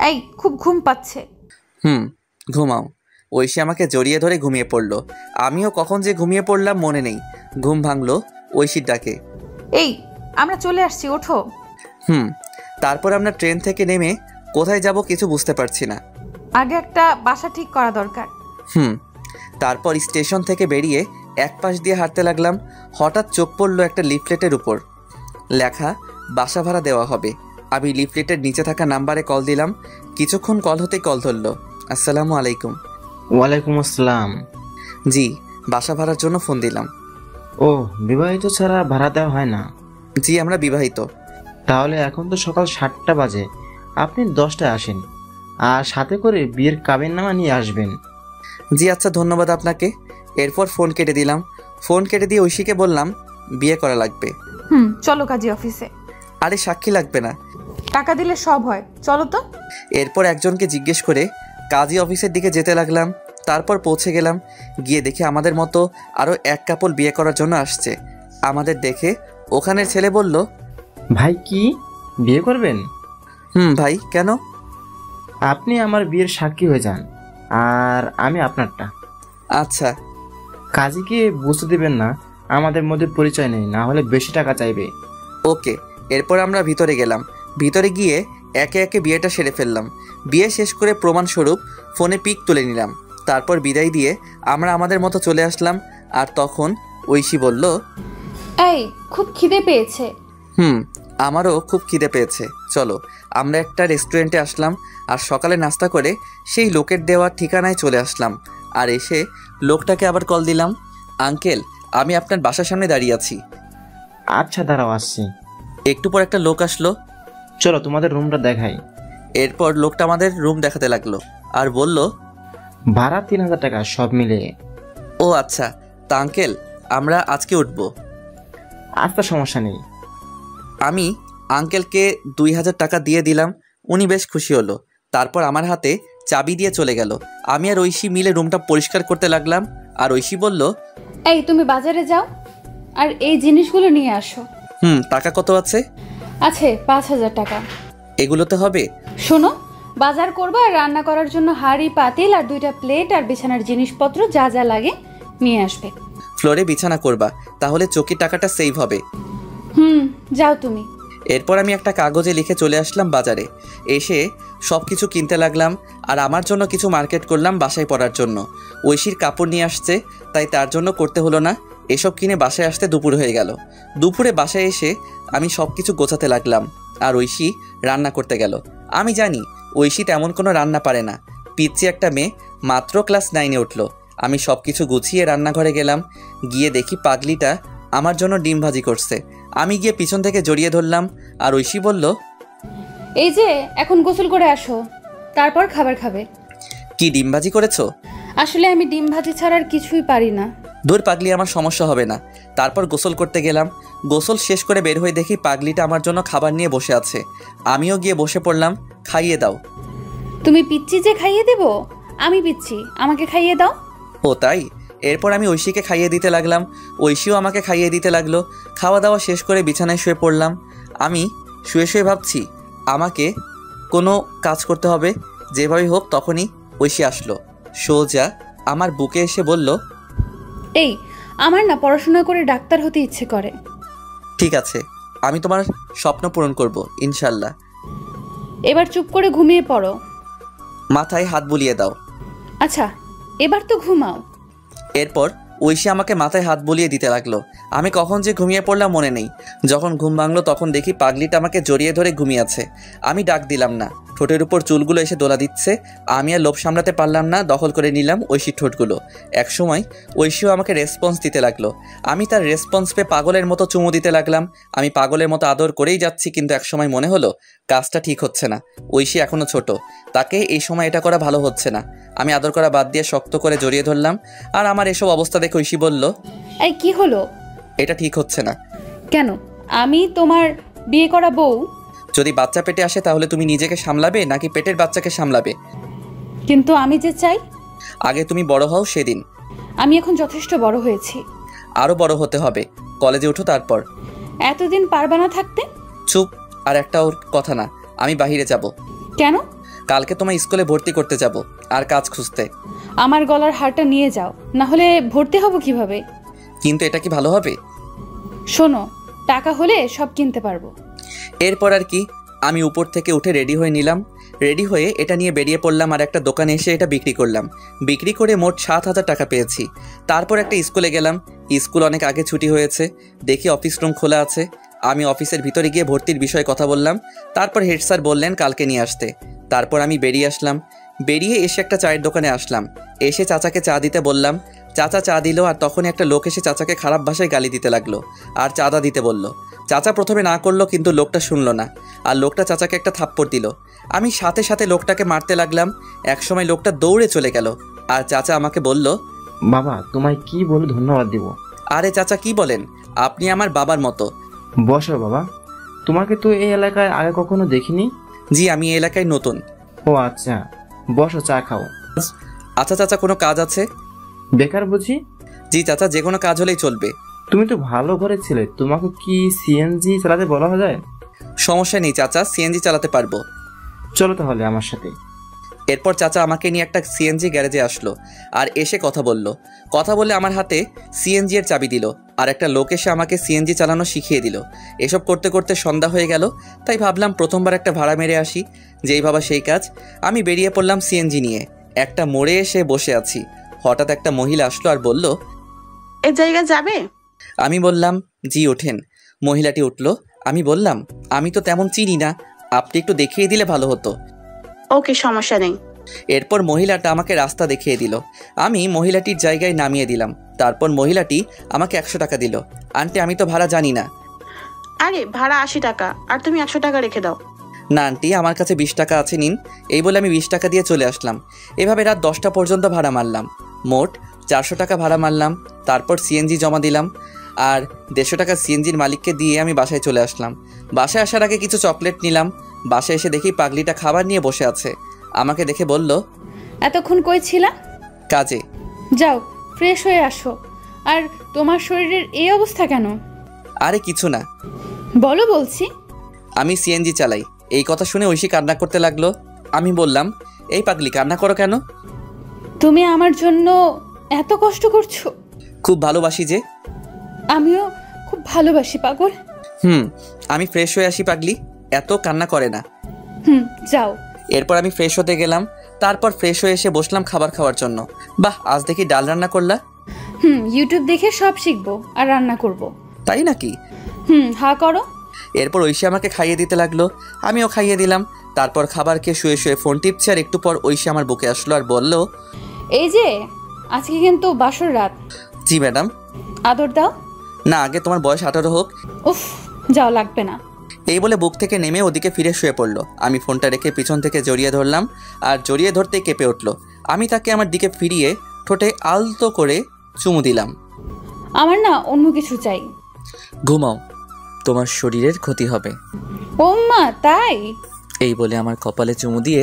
এই খুব ঘুম পাচ্ছে। ঘুমাও। ঐশী আমাকে জড়িয়ে ধরে ঘুমিয়ে পড়লো। আমিও কখন যে ঘুমিয়ে পড়লাম মনে নেই। ঘুম ভাঙলো ঐশীর ডাকে, এই আমরা চলে আসছি, ওঠো। তারপর আমরা ট্রেন থেকে নেমে কোথায় যাব কিছু বুঝতে পারছি না। আগে একটা বাসা ঠিক করা দরকার। তারপর স্টেশন থেকে বেরিয়ে এক পাশ দিয়ে হাঁটতে লাগলাম। হঠাৎ চোখ পড়লো একটা লিফলেটের উপর লেখা বাসা ভাড়া দেওয়া হবে। আমি লিফলেটের নিচে থাকা নাম্বারে কল দিলাম। কিছুক্ষণ কল হতেই কল ধরলো। আসসালামু আলাইকুম। ওয়ালাইকুম আসসালাম। জি, বাসা ভাড়ার জন্য ফোন দিলাম। ও, বিবাহিত ছাড়া ভাড়া দেওয়া হয় না? জি, আমরা বিবাহিত। তাহলে এখন তো সকাল 7টা বাজে, আপনি 10টায় আসেন আর সাথে করে বিয়ের কাবিননামা নিয়ে আসবেন। জি আচ্ছা, ধন্যবাদ আপনাকে। এরপর ফোন কেটে দিলাম। ফোন কেটে দিয়ে ঐশীকে বললাম বিয়ে করা লাগবে। চলো কাজী অফিসে। আরে সাক্ষী লাগবে না, টাকা দিলে সব হয়, চলো তো। এরপর একজনকে জিজ্ঞেস করে কাজী অফিসের দিকে যেতে লাগলাম। তারপর পৌঁছে গেলাম। গিয়ে দেখি আমাদের মতো আরও এক কাপল বিয়ে করার জন্য আসছে। আমাদের দেখে ওখানের ছেলে বলল, ভাই কি বিয়ে করবেন? ভাই কেন? আপনি আমার বিয়ের সাক্ষী হয়ে যান আর আমি আপনারটা। আচ্ছা। কাজীকে বুঝতে দেবেন না আমাদের মধ্যে পরিচয় নেই, না হলে বেশি টাকা চাইবে। ওকে। এরপর আমরা ভিতরে গেলাম। ভিতরে গিয়ে একে একে বিয়েটা সেরে ফেললাম। বিয়ে শেষ করে প্রমাণস্বরূপ ফোনে পিক তুলে নিলাম। তারপর বিদায় দিয়ে আমরা আমাদের মতো চলে আসলাম। আর তখন ঐশী বলল, এই খুব খিদে পেয়েছে। আমারও খুব খিদে পেয়েছে, চলো। আমরা একটা রেস্টুরেন্টে আসলাম আর সকালে নাস্তা করে সেই লোকের দেওয়া ঠিকানায় চলে আসলাম। আর এসে লোকটাকে আবার কল দিলাম, আঙ্কেল আমি আপনার বাসার সামনে দাঁড়িয়ে আছি। আচ্ছা দাঁড়াও, আসছি। একটু পর একটা লোক আসলো। চলো তোমাদের রুমটা দেখাই। এরপর লোকটা আমাদের রুম দেখাতে লাগলো আর বলল, ভাড়া 3000 টাকা সব মিলিয়ে। ও আচ্ছা, তা আঙ্কেল আমরা আজকে উঠবো? আচ্ছা সমস্যা নেই। আমি আঙ্কেলকে 2000 টাকা দিয়ে দিলাম। উনি বেশ খুশি হলো। তারপর আমার হাতে চাবি দিয়ে চলে গেল। আমি আর ঐশী মিলে রুমটা পরিষ্কার করতে লাগলাম। আর ঐশী বলল, এই তুমি বাজারে যাও আর এই জিনিসগুলো নিয়ে আসো। টাকা কত আছে? আছে 5000 টাকা। এগুলোতে হবে? শোনো, বাজার করবা আর রান্না করার জন্য হাঁড়ি পাতিল আর 2টা প্লেট আর বিছানার জিনিসপত্র যা যা লাগে নিয়ে আসবে। ফ্লোরে বিছানা করবা, তাহলে চকির টাকাটা সেভ হবে। যাও তুমি। এরপর আমি একটা কাগজে লিখে চলে আসলাম বাজারে। এসে সব কিছু কিনতে লাগলাম। আর আমার জন্য কিছু মার্কেট করলাম বাসায় পরার জন্য। ঐশীর কাপড় নিয়ে আসছে, তাই তার জন্য করতে হলো না। এসব কিনে বাসায় আসতে দুপুর হয়ে গেল। দুপুরে বাসায় এসে আমি সব কিছু গোছাতে লাগলাম। আর ঐশী রান্না করতে গেল। আমি জানি ঐশী তেমন কোনো রান্না পারে না। পিচ্ছি একটা মেয়ে, মাত্র ক্লাস 9-এ উঠলো। আমি সব কিছু গুছিয়ে রান্নাঘরে গেলাম। গিয়ে দেখি পাগলিটা আমার জন্য ডিম ভাজি করছে। আমি গিয়ে পিছন থেকে জড়িয়ে ধরলাম। আর ঐশী বলল, এই যে এখন গোসল করে আসো, তারপর খাবার খাবে। কি ডিম ভাজি করেছো? আসলে আমি ডিম ভাজি ছাড়া আর কিছুই পারি না। দূর পাগলি, আমার সমস্যা হবে না। তারপর গোসল করতে গেলাম। গোসল শেষ করে বের হয়ে দেখি পাগলিটা আমার জন্য খাবার নিয়ে বসে আছে। আমিও গিয়ে বসে পড়লাম। খাইয়ে দাও। তুমি পিচ্ছি যে খাইয়ে দেব? আমি পিচ্ছি, আমাকে খাইয়ে দাও। ও তাই? এরপর আমি ঐশীকে খাইয়ে দিতে লাগলাম। ঐশীও আমাকে খাইয়ে দিতে লাগলো। খাওয়া দাওয়া শেষ করে বিছানায় শুয়ে পড়লাম। আমি শুয়ে শুয়ে ভাবছি আমাকে কোনো কাজ করতে হবে। যেভাবে হোক। তখনই ঐশী আসলো। সোজা আমার বুকে এসে বলল, এই আমার না পড়াশোনা করে ডাক্তার হতে ইচ্ছে করে। ঠিক আছে, আমি তোমার স্বপ্ন পূরণ করব ইনশাল্লাহ। এবার চুপ করে ঘুমিয়ে পড়ো। মাথায় হাত বুলিয়ে দাও। আচ্ছা, এবার তো ঘুমাও। এরপর ঐশী আমাকে মাথায় হাত বুলিয়ে দিতে লাগলো। আমি কখন যে ঘুমিয়ে পড়লাম মনে নেই। যখন ঘুম ভাঙলো তখন দেখি পাগলিটা আমাকে জড়িয়ে ধরে ঘুমিয়ে আছে। আমি ডাক দিলাম না। ঠোঁটের উপর চুলগুলো এসে দোলা দিচ্ছে। আমি আর লোভ সামলাতে পারলাম না, দখল করে নিলাম ঐশীর ঠোঁটগুলো। একসময় ঐশীও আমাকে রেসপন্স দিতে লাগলো। আমি তার রেসপন্স পেয়ে পাগলের মতো চুমু দিতে লাগলাম। আমি পাগলের মতো আদর করেই যাচ্ছি, কিন্তু একসময় মনে হলো কাজটা ঠিক হচ্ছে না। ঐশী এখনও ছোট, তাকে এই সময় এটা করা ভালো হচ্ছে না। আমি আদর করা বাদ দিয়ে শক্ত করে জড়িয়ে ধরলাম। আর আমার এসব অবস্থা দেখে ঐশী বলল, এই কি হলো? এটা ঠিক হচ্ছে না। কেন? আমি তোমার বিয়ে করা বউ। যদি বাচ্চা পেটে আসে তাহলে তুমি নিজেকে সামলাবে নাকি পেটের বাচ্চাকে সামলাবে? কিন্তু আমি যে চাই। আগে তুমি বড় হও সেদিন। আমি এখন যথেষ্ট বড় হয়েছি। আরো বড় হতে হবে। কলেজে উঠো তারপর। এতদিন পারবা না থাকতে? চুপ। আর একটা ওর কথা না, আমি বাহিরে যাব। কেন? কালকে তোমার স্কুলে ভর্তি করতে যাব আর কাজ খুঁজতে। আমার গলার হারটা নিয়ে যাও, না হলে ভর্তি হব কিভাবে? কিন্তু এটা কি ভালো হবে? শোনো, টাকা হলে সব কিনতে পারবো। এরপর আর কি, আমি উপর থেকে উঠে রেডি হয়ে নিলাম। রেডি হয়ে এটা নিয়ে বেরিয়ে পড়লাম আর একটা দোকানে এসে এটা বিক্রি করলাম। বিক্রি করে মোট 7000 টাকা পেয়েছি। তারপর একটা স্কুলে গেলাম। স্কুল অনেক আগে ছুটি হয়েছে। দেখি অফিস রুম খোলা আছে। আমি অফিসের ভিতরে গিয়ে ভর্তির বিষয়ে কথা বললাম। তারপর হেড স্যার বললেন কালকে নিয়ে আসতে। তারপর আমি বেরিয়ে আসলাম। বেরিয়ে এসে একটা চায়ের দোকানে আসলাম। এসে চাচাকে চা দিতে বললাম। চাচা চা দিল। আর তখনই একটা লোক এসে চাচাকে খারাপ ভাষায় গালি দিতে লাগলো আর চাঁদা দিতে বলল। চাচা প্রথমে না করলো, কিন্তু লোকটা শুনলো না। আর লোকটা চাচাকে একটা থাপ্পড় দিল। আমি সাথে সাথে লোকটাকে মারতে লাগলাম। একসময় লোকটা দৌড়ে চলে গেল। আর চাচা আমাকে বলল, বাবা তোমায় কি বলে ধন্যবাদ দিব? আরে চাচা কি বলেন, আপনি আমার বাবার মতো। বসো বাবা, তোমাকে তো এই এলাকায় আগে কখনো দেখিনি। জি, আমি এই এলাকায় নতুন। ও আচ্ছা, বসো চা খাও। আচ্ছা চাচা, কোনো কাজ আছে? বেকার বুঝি? জি চাচা, যে কোনো কাজ হলেই চলবে। তুমি তো ভালো ঘরে ছিলে, তোমাকে কি সিএনজি চালাতে বলা যায়? সমস্যা নেই চাচা, সিএনজি চালাতে পারবো। চলো তাহলে আমার সাথে। এরপর চাচা আমাকে নিয়ে একটা সিএনজি গ্যারেজে আসলো আর এসে কথা বলল। কথা বলে আমার হাতে সিএনজি এর চাবি দিল। আর একটা লোক এসে আমাকে সিএনজি চালানো শিখিয়ে দিল। এসব করতে করতে সন্ধ্যা হয়ে গেল। তাই ভাবলাম প্রথমবার একটা ভাড়া মেরে আসি। যেই ভাবা সেই কাজ। আমি বেরিয়ে পড়লাম সিএনজি নিয়ে। একটা মোড়ে এসে বসে আছি। হঠাৎ একটা মহিলা আসলো আর বলল, এ জায়গা যাবে? আমি বললাম, জি ওঠেন। মহিলাটি উঠলো। আমি বললাম, আমি তো তেমন চিনি না, আপনি একটু দেখিয়ে দিলে ভালো হতো। ওকে, সমস্যা নেই। এরপর মহিলাটা আমাকে রাস্তা দেখিয়ে দিল। আমি মহিলাটির জায়গায় নামিয়ে দিলাম। তারপর মহিলাটি আমাকে 100 টাকা দিল। আন্টি, আমি তো ভাড়া জানি না। আরে ভাড়া 80 টাকা, আর তুমি 100 টাকা রেখে দাও। না আন্টি, আমার কাছে 20 টাকা আছে, নিন। এই বলে আমি 20 টাকা দিয়ে চলে আসলাম। এভাবে রাত 10টা পর্যন্ত ভাড়া মারলাম। মোট 400 টাকা ভাড়া মারলাম। তারপর সিএনজি জমা দিলাম, আর 150 টাকা সিএনজির মালিককে দিয়ে আমি বাসায় চলে আসলাম। বাসায় আসার আগে কিছু চকলেট নিলাম। বাসায় এসে দেখি পাগলিটা খাবার নিয়ে বসে আছে। আমাকে দেখে বলল, এতক্ষণ কই ছিলা? কাজে। যাও ফ্রেশ হয়ে আসো। আর তোমার শরীরের এই অবস্থা কেন? আরে কিছু না। বলো বলছি। আমি সিএনজি চালাই। এই কথা শুনে ঐশী কান্না করতে লাগলো। আমি বললাম, এই পাগলি কান্না করো কেন? তুমি আমার জন্য এত কষ্ট করছো? খুব ভালোবাসি যে। আমিও খুব ভালোবাসি পাগল। আমি ফ্রেশ হয়ে আসি পাগলি, এত কান্না করে না। যাও। এরপর আমি ফ্রেশ হতে গেলাম। তারপর ফ্রেশ হয়ে এসে বসলাম খাবার খাওয়ার জন্য। বাহ, আজ দেখি ডাল রান্না করলা। ইউটিউব দেখে সব শিখবো আর রান্না করব। তাই নাকি? হা করো। এরপর ঐশী আমাকে খাইয়ে দিতে লাগলো। আমিও খাইয়ে দিলাম। তারপর খাবার খেয়ে শুয়ে শুয়ে ফোন টিপছে। আর একটু পর ঐশী আমার বুকে আসলো আর বলল, এই যে আজকে কিন্তু বাসর রাত। জি ম্যাডাম। আদর দাও। না, আগে তোমার বয়স 18 হোক। উফ, যাও, লাগবে না। এই বলে বুক থেকে নেমে ওদিকে ফিরে শুয়ে পড়লো। আমি ফোনটা রেখে পিছন থেকে জড়িয়ে ধরলাম, আর জড়িয়ে ধরতেই কেঁপে উঠলো। আমি তাকে আমার দিকে ফিরিয়ে ঠোঁটে আলতো করে চুমু দিলাম। আমার না অন্য কিছু চাই। ঘুমাও, তোমার শরীরের ক্ষতি হবে। ও মা, তাই? এই বলে আমার কপালে চুমু দিয়ে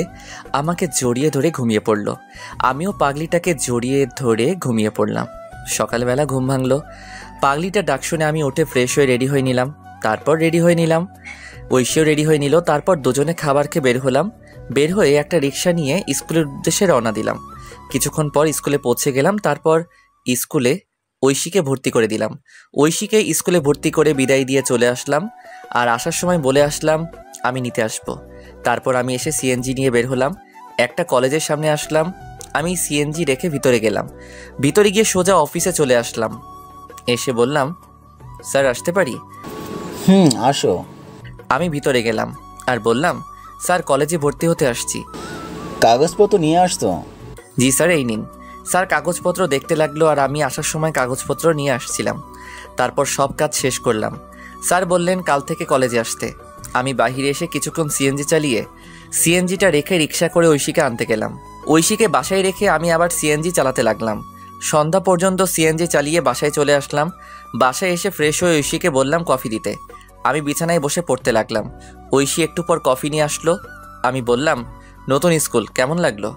আমাকে জড়িয়ে ধরে ঘুমিয়ে পড়লো। আমিও পাগলিটাকে জড়িয়ে ধরে ঘুমিয়ে পড়লাম। সকালবেলা ঘুম ভাঙলো। পাগলিটা ডাক শুনে আমি উঠে ফ্রেশ হয়ে রেডি হয়ে নিলাম। তারপর রেডি হয়ে নিলাম, ঐশীও রেডি হয়ে নিল। তারপর দুজনে খাবার খেয়ে বের হলাম। বের হয়ে একটা রিক্সা নিয়ে স্কুলের উদ্দেশ্যে রওনা দিলাম। কিছুক্ষণ পর স্কুলে পৌঁছে গেলাম। তারপর স্কুলে ঐশীকে ভর্তি করে দিলাম। ঐশীকে স্কুলে ভর্তি করে বিদায় দিয়ে চলে আসলাম। আর আসার সময় বলে আসলাম আমি নিতে আসবো। তারপর আমি এসে সিএনজি নিয়ে বের হলাম। একটা কলেজের সামনে আসলাম। আমি সিএনজি রেখে ভিতরে গেলাম। ভিতরে গিয়ে সোজা অফিসে চলে আসলাম। এসে বললাম, স্যার আসতে পারি? আসো। আমি ভিতরে গেলাম আর বললাম, স্যার কলেজে ভর্তি হতে আসছি। কাগজপত্র নিয়ে আসতো? জি স্যার, এই নিন। স্যার কাগজপত্র দেখতে লাগলো, আর আমি আসার সময় কাগজপত্র নিয়ে আসছিলাম। তারপর সব কাজ শেষ করলাম। স্যার বললেন কাল থেকে কলেজে আসতে। আমি বাহিরে এসে কিছুক্ষণ সিএনজি চালিয়ে সিএনজিটা রেখে রিক্সা করে ঐশীকে আনতে গেলাম। ঐশীকে বাসায় রেখে আমি আবার সিএনজি চালাতে লাগলাম। সন্ধ্যা পর্যন্ত সিএনজি চালিয়ে বাসায় চলে আসলাম। বাসায় এসে ফ্রেশ হয়ে ঐশীকে বললাম কফি দিতে। আমি বিছানায় বসে পড়তে লাগলাম। ঐশী একটু পর কফি নিয়ে আসলো। আমি বললাম, নতুন স্কুল কেমন লাগলো?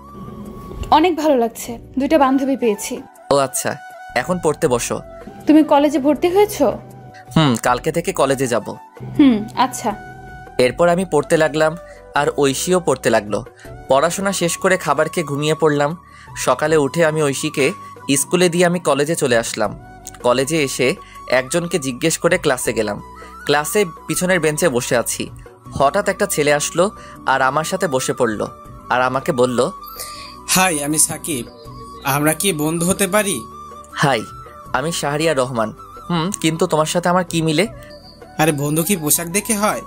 অনেক ভালো লাগছে, 2টা বান্ধবী পেয়েছি। ও আচ্ছা, এখন পড়তে বসো। তুমি কলেজে ভর্তি হয়েছো? কালকে থেকে কলেজে যাব। আচ্ছা। এরপর আমি পড়তে লাগলাম, আর ঐশীও পড়তে লাগলো। পড়াশোনা শেষ করে খাবার খেয়ে ঘুমিয়ে পড়লাম। সকালে উঠে আমি ঐশীকে স্কুলে দিয়ে আমি কলেজে চলে আসলাম। কলেজে এসে একজনকে জিজ্ঞেস করে ক্লাসে গেলাম। ক্লাসে পিছনের বেঞ্চে বসে আছি। হঠাৎ একটা ছেলে আসলো আর আমার সাথে বসে পড়লো, আর আমাকে বলল, হাই, আমি সাকিব, আমরা কি বন্ধু হতে পারি? হাই, আমি শাহরিয়ার রহমান। কিন্তু তোমার সাথে আমার কি মিলে? আরে বন্ধু কি পোশাক দেখে হয়?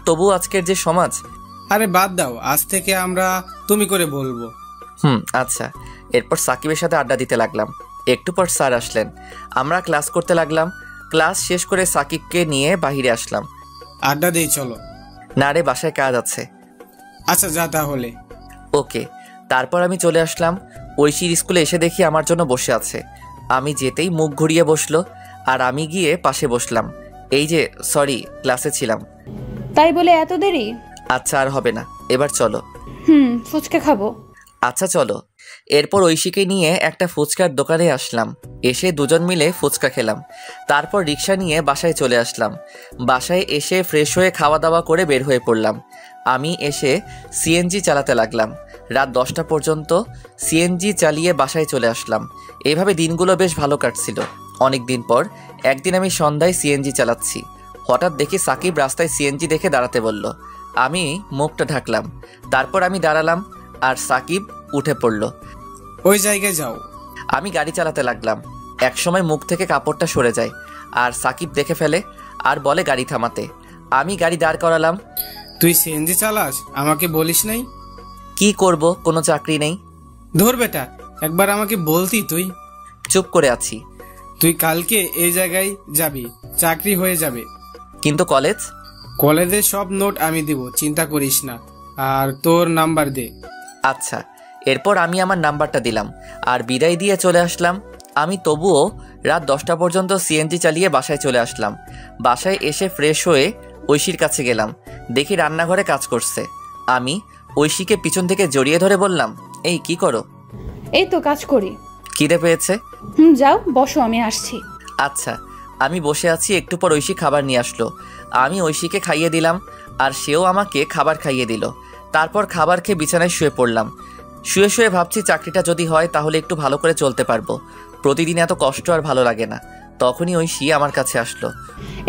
তবু আজকের যে সমাজ। আরে বাদ দাও, আজ থেকে আমরা তুমি করে বলবো। আচ্ছা। এরপর সাকিবের সাথে আড্ডা দিতে লাগলাম। একটু পর স্যার আসলেন। আমরা ক্লাস করতে লাগলাম। ক্লাস শেষ করে সাকিবকে নিয়ে বাহিরে আসলাম। আড্ডা দেই চলো। না রে, বাসায় কাজ আছে। আচ্ছা যা তাহলে। ওকে। তারপর আমি চলে আসলাম। ঐশীর স্কুলে এসে দেখি আমার জন্য বসে আছে। আমি যেতেই মুখ ঘুরিয়ে বসলো, আর আমি গিয়ে পাশে বসলাম। এই যে সরি, ক্লাসে ছিলাম। তাই বলে এত দেরি? আচ্ছা, আর হবে না, এবার চলো। ফুচকা খাবো। আচ্ছা চলো। এরপর ঐশীকে নিয়ে একটা ফুচকার দোকানে আসলাম। এসে দুজন মিলে ফুচকা খেলাম। তারপর রিক্সা নিয়ে বাসায় চলে আসলাম। বাসায় এসে ফ্রেশ হয়ে খাওয়া দাওয়া করে বের হয়ে পড়লাম। আমি এসে সিএনজি চালাতে লাগলাম। রাত 10টা পর্যন্ত সিএনজি চালিয়ে বাসায় চলে আসলাম। এইভাবে দিনগুলো বেশ ভালো কাটছিল। অনেক দিন পর একদিন আমি সন্ধ্যায় সিএনজি চালাচ্ছি। হঠাৎ দেখি সাকিব রাস্তায় সিএনজি দেখে দাঁড়াতে বলল। আমি মুখটা ঢাকলাম। তারপর আমি দাঁড়ালাম, আর সাকিব উঠে পড়ল। ওই জায়গায় যাও। আমি গাড়ি চালাতে লাগলাম। একসময় মুখ থেকে কাপড়টা সরে যায়, আর সাকিব দেখে ফেলে আর বলে গাড়ি থামাতে। আমি গাড়ি দাঁড় করালাম। তুই সিএনজি চালাস, আমাকে বলিস নাই? কি করব, কোনো চাকরি নেই। ধর বেটা, একবার আমাকে বলতি তুই। চুপ করে আছি। তুই কালকে এই জায়গায় যাবি, চাকরি হয়ে যাবে। কিন্তু কলেজ? কলেজের সব নোট আমি দিব, চিন্তা করিস না। আর তোর নাম্বার দে। আচ্ছা। এরপর আমি আমার নাম্বারটা দিলাম আর বিদায় দিয়ে চলে আসলাম। আমি তবুও রাত 10টা পর্যন্ত সিএনজি চালিয়ে বাসায় চলে আসলাম। বাসায় এসে ফ্রেশ হয়ে ঐশীর কাছে গেলাম। দেখি রান্নাঘরে কাজ করছে। আমি ঐশীকে পিছন থেকে জড়িয়ে ধরে বললাম, এই কি করো? এই তো কাজ করি। খিদে পেয়েছে? যাও বসো, আমি আসছি। আচ্ছা। আমি বসে আছি, একটু পর ঐশী খাবার নিয়ে আসলো। আমি ঐশীকে খাইয়ে দিলাম আর সেও আমাকে খাবার খাইয়ে দিল। তারপর খাবার খেয়ে বিছানায় শুয়ে পড়লাম। শুয়ে শুয়ে ভাবছি চাকরিটা যদি হয় তাহলে একটু ভালো করে চলতে পারবো। প্রতিদিন এত কষ্ট আর ভালো লাগে না। তখনই ঐশী আমার কাছে আসলো।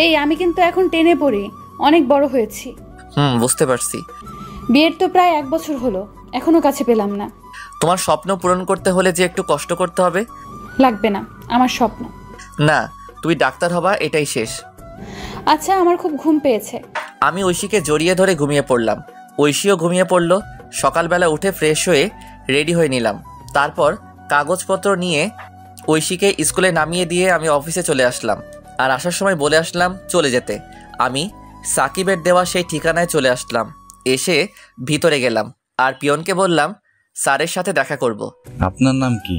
এই আমি কিন্তু এখন টেনে পড়ি, অনেক বড় হয়েছি। বুঝতে পারছি। বিয়ের তো প্রায় 1 বছর হলো, এখনো কাছে পেলাম না। তোমার স্বপ্ন পূরণ করতে হলে যে একটু কষ্ট করতে হবে। লাগবে না, আমার স্বপ্ন না, তুমি ডাক্তার হবা, এটাই শেষ। আচ্ছা, আমার খুব ঘুম পেয়েছে। আমি ঐশীকে জড়িয়ে ধরে ঘুমিয়ে পড়লাম। ঐশীও ঘুমিয়ে পড়ল। সকালবেলা উঠে ফ্রেশ হয়ে রেডি হয়ে নিলাম। তারপর কাগজপত্র নিয়ে ঐশীকে স্কুলে নামিয়ে দিয়ে আমি অফিসে চলে আসলাম। আর আসার সময় বলে আসলাম চলে যেতে। আমি সাকিবের দেওয়া সেই ঠিকানায় চলে আসলাম। এসে ভিতরে গেলাম আর পিয়নকে বললাম স্যারের সাথে দেখা করব। আপনার নাম কি?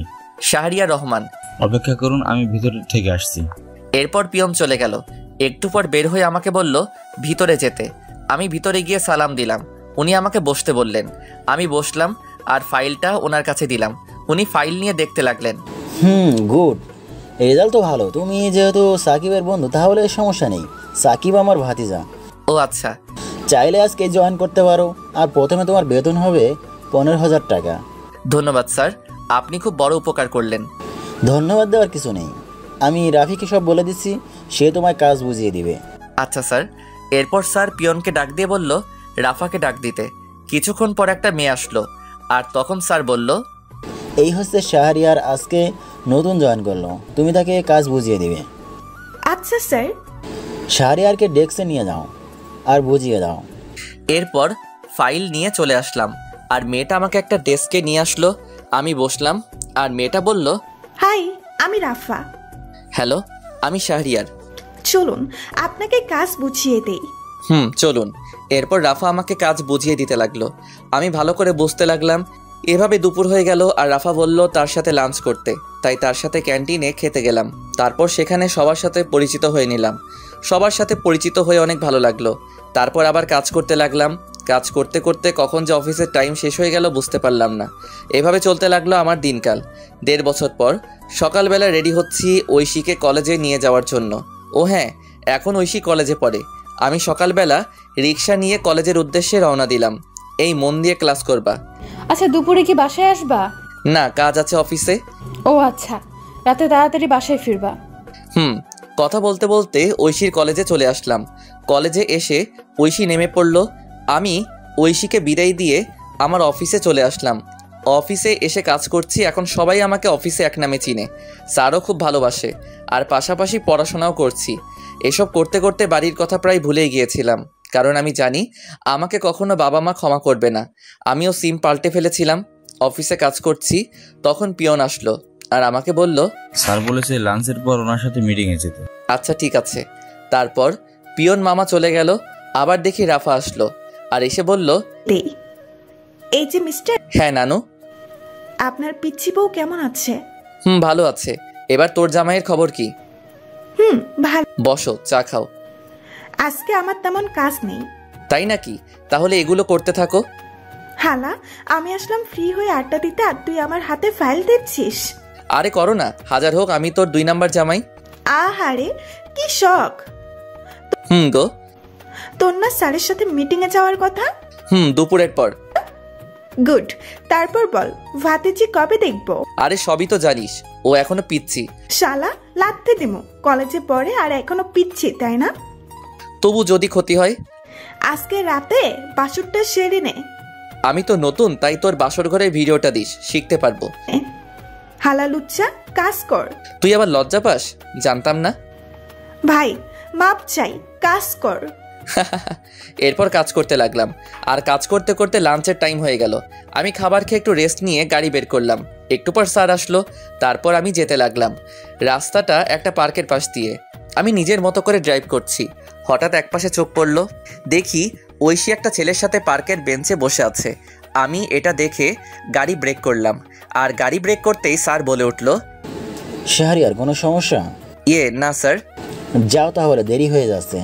শাহরিয়ার রহমান। অপেক্ষা করুন, আমি ভিতর থেকে আসছি। এরপর পিয়ন চলে গেল। একটু পর বের হয়ে আমাকে বলল ভিতরে যেতে। আমি ভিতরে গিয়ে সালাম দিলাম। উনি আমাকে বসতে বললেন। আমি বসলাম আর ফাইলটা ওনার কাছে দিলাম। উনি ফাইল নিয়ে দেখতে লাগলেন। গুড, রেজাল্ট তো ভালো। তুমি যেহেতু সাকিবের বন্ধু তাহলে সমস্যা নেই। সাকিব আমার ভাতিজা। ও আচ্ছা। চাইলে আজকে জয়েন করতে পারো। আর প্রথমে তোমার বেতন হবে 15,000 টাকা। ধন্যবাদ স্যার, আপনি খুব বড় উপকার করলেন। ধন্যবাদ দেওয়ার কিছু নেই। আমি রাফিকে সব বলে দিচ্ছি, সে তোমায় কাজ বুঝিয়ে দিবে। আচ্ছা স্যার। এরপর স্যার পিয়নকে ডাক দিয়ে বলল রাফাকে ডাক দিতে। কিছুক্ষণ পর একটা মেয়ে আসলো আর তখন স্যার বলল, এই হচ্ছে শাহরিয়ার, আজকে নতুন জয়েন করলো, তুমি তাকে কাজ বুঝিয়ে দিবে। আচ্ছা স্যার। শাহরিয়ারকে ডেস্কে নিয়ে যাও আর বুঝিয়ে দাও। এরপর ফাইল নিয়ে চলে আসলাম আর মেয়েটা আমাকে একটা ডেস্কে নিয়ে আসলো। আমি বসলাম আর মেয়েটা বলল, হাই, আমি রাফা। হ্যালো, আমি শাহরিয়ার। চলুন আপনাকে কাজ বুঝিয়ে দেই। চলুন। এরপর রাফা আমাকে কাজ বুঝিয়ে দিতে লাগলো। আমি ভালো করে বুঝতে লাগলাম। এভাবে দুপুর হয়ে গেল আর রাফা বলল তার সাথে লাঞ্চ করতে, তাই তার সাথে ক্যান্টিনে খেতে গেলাম। তারপর সেখানে সবার সাথে পরিচিত হয়ে নিলাম। সবার সাথে পরিচিত হয়ে অনেক ভালো লাগলো। তারপর আবার কাজ করতে লাগলাম। কাজ করতে করতে কখন যে অফিসের টাইম শেষ হয়ে গেল বুঝতে পারলাম না। এভাবে চলতে লাগলো আমার দিনকাল। 1.5 বছর পর সকালবেলা রেডি হচ্ছি ঐশীকে কলেজে নিয়ে যাওয়ার জন্য। ও হ্যাঁ, এখন ঐশী কলেজে পড়ে। আমি সকালবেলা রিক্সা নিয়ে কলেজের উদ্দেশ্যে রওনা দিলাম। এই মন দিয়ে ক্লাস করবা। আচ্ছা, দুপুরে কি বাসায় আসবা? না, কাজ আছে অফিসে। ও আচ্ছা, রাতে তাড়াতাড়ি বাসায় ফিরবা। কথা বলতে বলতে ঐশীর কলেজে চলে আসলাম। কলেজে এসে ঐশী নেমে পড়ল। আমি ঐশীকে বিদায় দিয়ে আমার অফিসে চলে আসলাম। অফিসে এসে কাজ করছি। এখন সবাই আমাকে অফিসে এক নামে চিনে। স্যারও খুব ভালোবাসে আর পাশাপাশি পড়াশোনাও করছি। এসব করতে করতে বাড়ির কথা প্রায় ভুলেই গিয়েছিলাম, কারণ আমি জানি আমাকে কখনো বাবা মা ক্ষমা করবে না। আমিও সিম পাল্টে ফেলেছিলাম। অফিসে কাজ করছি, তখন পিয়ন আসলো আর আমাকে বলল, স্যার বলেছে লাঞ্চের পর ওনার সাথে মিটিংয়ে যেতে। আচ্ছা ঠিক আছে। তারপর পিয়ন মামা চলে গেল। আবার দেখি রাফা আসলো আর এসে বলল, এই যে মিস্টার। হ্যাঁ নানু। আপনার পিচ্চি বউ কেমন আছে? ভালো আছে। এবার তোর জামাইয়ের খবর কি? ভালো। বসো, চা খাও। আজকে আমার তেমন কাজ নেই। তাই নাকি? তাহলে এগুলো করতে থাকো। হালা, আমি আসলাম ফ্রি হয়ে আড্ডা দিতে আর তুই আমার হাতে ফাইল দিচ্ছিস। আরে করো না, হাজার হোক আমি তোর 2 নাম্বার জামাই। আহারে কি শখ। গো। তোর না স্যারের সাথে মিটিং এ যাওয়ার কথা? দুপুরের পর। গুড। তারপর বল, ভাতিজি কবে দেখবো? আরে সবই তো জানিস, ও এখনো পিচ্ছি। শালা, লাগতে দিমু। কলেজে পড়ে আর এখনো পিচ্ছি, তাই না? তবু যদি ক্ষতি হয়? আজকে রাতে বাসরটা সেরে নে। আমি তো নতুন, তাই তোর বাসর ঘরের ভিডিওটা দিস, শিখতে পারবো। হালা লুচ্চা, কাজ কর। তুই আবার লজ্জা পাস? জানতাম না। ভাই মাপ চাই, কাজ কর। এরপর কাজ করতে লাগলাম, আর কাজ করতে করতে লাঞ্চের টাইম হয়ে গেল। আমি খাবার খেয়ে একটু রেস্ট নিয়ে গাড়ি বের করলাম। একটু পর স্যার আসলো, তারপর আমি যেতে লাগলাম। রাস্তাটা একটা পার্কের পাশ দিয়ে। আমি নিজের মতো করে ড্রাইভ করছি। হঠাৎ একপাশে চোখ পড়ল, দেখি ঐশী একটা ছেলের সাথে পার্কের বেঞ্চে বসে আছে। আমি এটা দেখে গাড়ি ব্রেক করলাম, আর গাড়ি ব্রেক করতেই স্যার বলে উঠল, শাহরিয়ার কোনো সমস্যা? না স্যার। যাও তাহলে, দেরি হয়ে যাচ্ছে।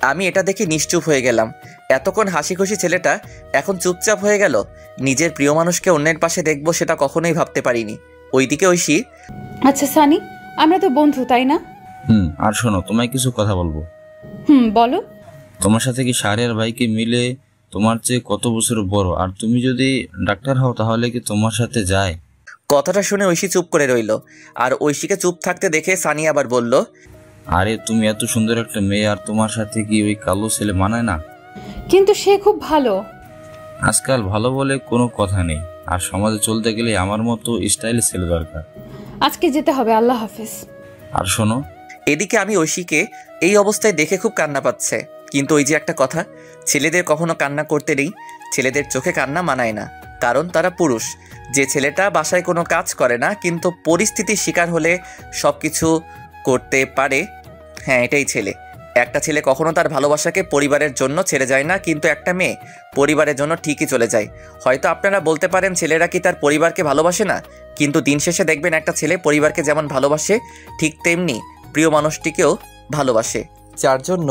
আমি এটা দেখে নিশ্চুপ হয়ে গেলাম। এতক্ষণ হাসি খুশি ছেলেটা এখন চুপচাপ হয়ে গেল। নিজের প্রিয় মানুষকে অন্যের পাশে দেখবো সেটা কখনোই ভাবতে পারিনি। ওইদিকে ঐশী, আচ্ছা সানি, আমরা তো বন্ধু তাই না? আর শোনো, তোমায় কিছু কথা বলবো। বলো। তোমার সাথে কি শাহরিয়ার ভাইকে মিলে তোমার চেয়ে কত বছর বড়, আর তুমি যদি ডাক্তার হও তাহলে কি তোমার সাথে যায়? কথাটা শুনে ঐশী চুপ করে রইল, আর ঐশীকে চুপ থাকতে দেখে সানি আবার বলল, আরে তুমি এত সুন্দর একটা মেয়ে, আর তোমার সাথে কি ওই কালো ছেলে মানায় না? কিন্তু সে খুব ভালো। আজকাল ভালো বলে কোনো কথা নেই, আর সমাজে চলতে গেলে আমার মতো স্টাইল ছেলে দরকার। আজকে যেতে হবে, আল্লাহ হাফেজ। আর শোনো। এদিকে আমি ঐশীকে এই অবস্থায় দেখে খুব কান্না পাচ্ছে। কিন্তু ওই যে একটা কথা, ছেলেদের কখনো কান্না করতে নেই। ছেলেদের চোখে কান্না মানায় না, কারণ তারা পুরুষ। যে ছেলেটা বাসায় কোনো কাজ করে না কিন্তু পরিস্থিতির শিকার হলে সব কিছু করতে পারে, হ্যাঁ এটাই ছেলে। একটা ছেলে কখনো তার ভালোবাসাকে পরিবারের জন্য ছেড়ে যায় না, কিন্তু একটা মেয়ে পরিবারের জন্য ঠিকই চলে যায়। হয়তো আপনারা বলতে পারেন ছেলেরা কি তার পরিবারকে ভালোবাসে না, কিন্তু দিন শেষে দেখবেন একটা ছেলে পরিবারকে যেমন ভালোবাসে ঠিক তেমনি প্রিয় মানুষটিকেও ভালোবাসে। যার জন্য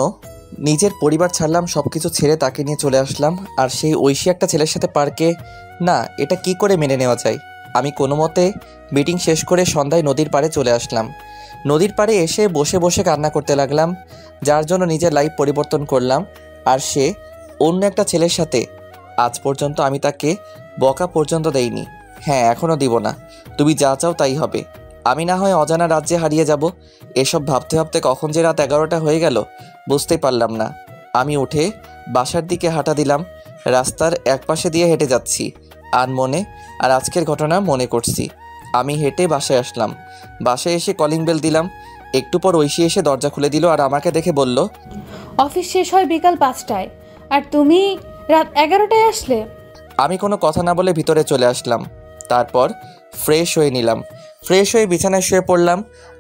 নিজের পরিবার ছাড়লাম, সব কিছু ছেড়ে তাকে নিয়ে চলে আসলাম। আর সেই ঐশী একটা ছেলের সাথে পার্কে, না এটা কি করে মেনে নেওয়া যায়। আমি কোনো মতে মিটিং শেষ করে সন্ধ্যায় নদীর পাড়ে চলে আসলাম। নদীর পাড়ে এসে বসে বসে কান্না করতে লাগলাম, যার জন্য নিজের লাইফ পরিবর্তন করলাম। আর সে অন্য একটা ছেলের সাথে। আজ পর্যন্ত আমি তাকে বকা পর্যন্ত দেইনি, হ্যাঁ এখনও দিব না। তুমি যা চাও তাই হবে। আমি না হয় অজানা রাজ্যে হারিয়ে যাব। এসব ভাবতে ভাবতে কখন যে রাত 11টা হয়ে গেল বুঝতেই পারলাম না। আমি উঠে বাসার দিকে হাঁটা দিলাম। রাস্তার একপাশে দিয়ে হেঁটে যাচ্ছি আর আজকের ঘটনা মনে করছি। আমি হেঁটে বাসায় আসলাম। বাসায় এসে কলিং বেল দিলাম। একটু পর ঐশী এসে দরজা খুলে দিল আর আমাকে দেখে বলল, অফিস শেষ হয় বিকাল 5টায়, আর তুমি রাত 11টায় আসলে? আমি কোনো কথা না বলে ভিতরে চলে আসলাম। তারপর ফ্রেশ হয়ে নিলাম। ফ্রেশ হয়ে বিছানায় শুয়ে পড়লাম।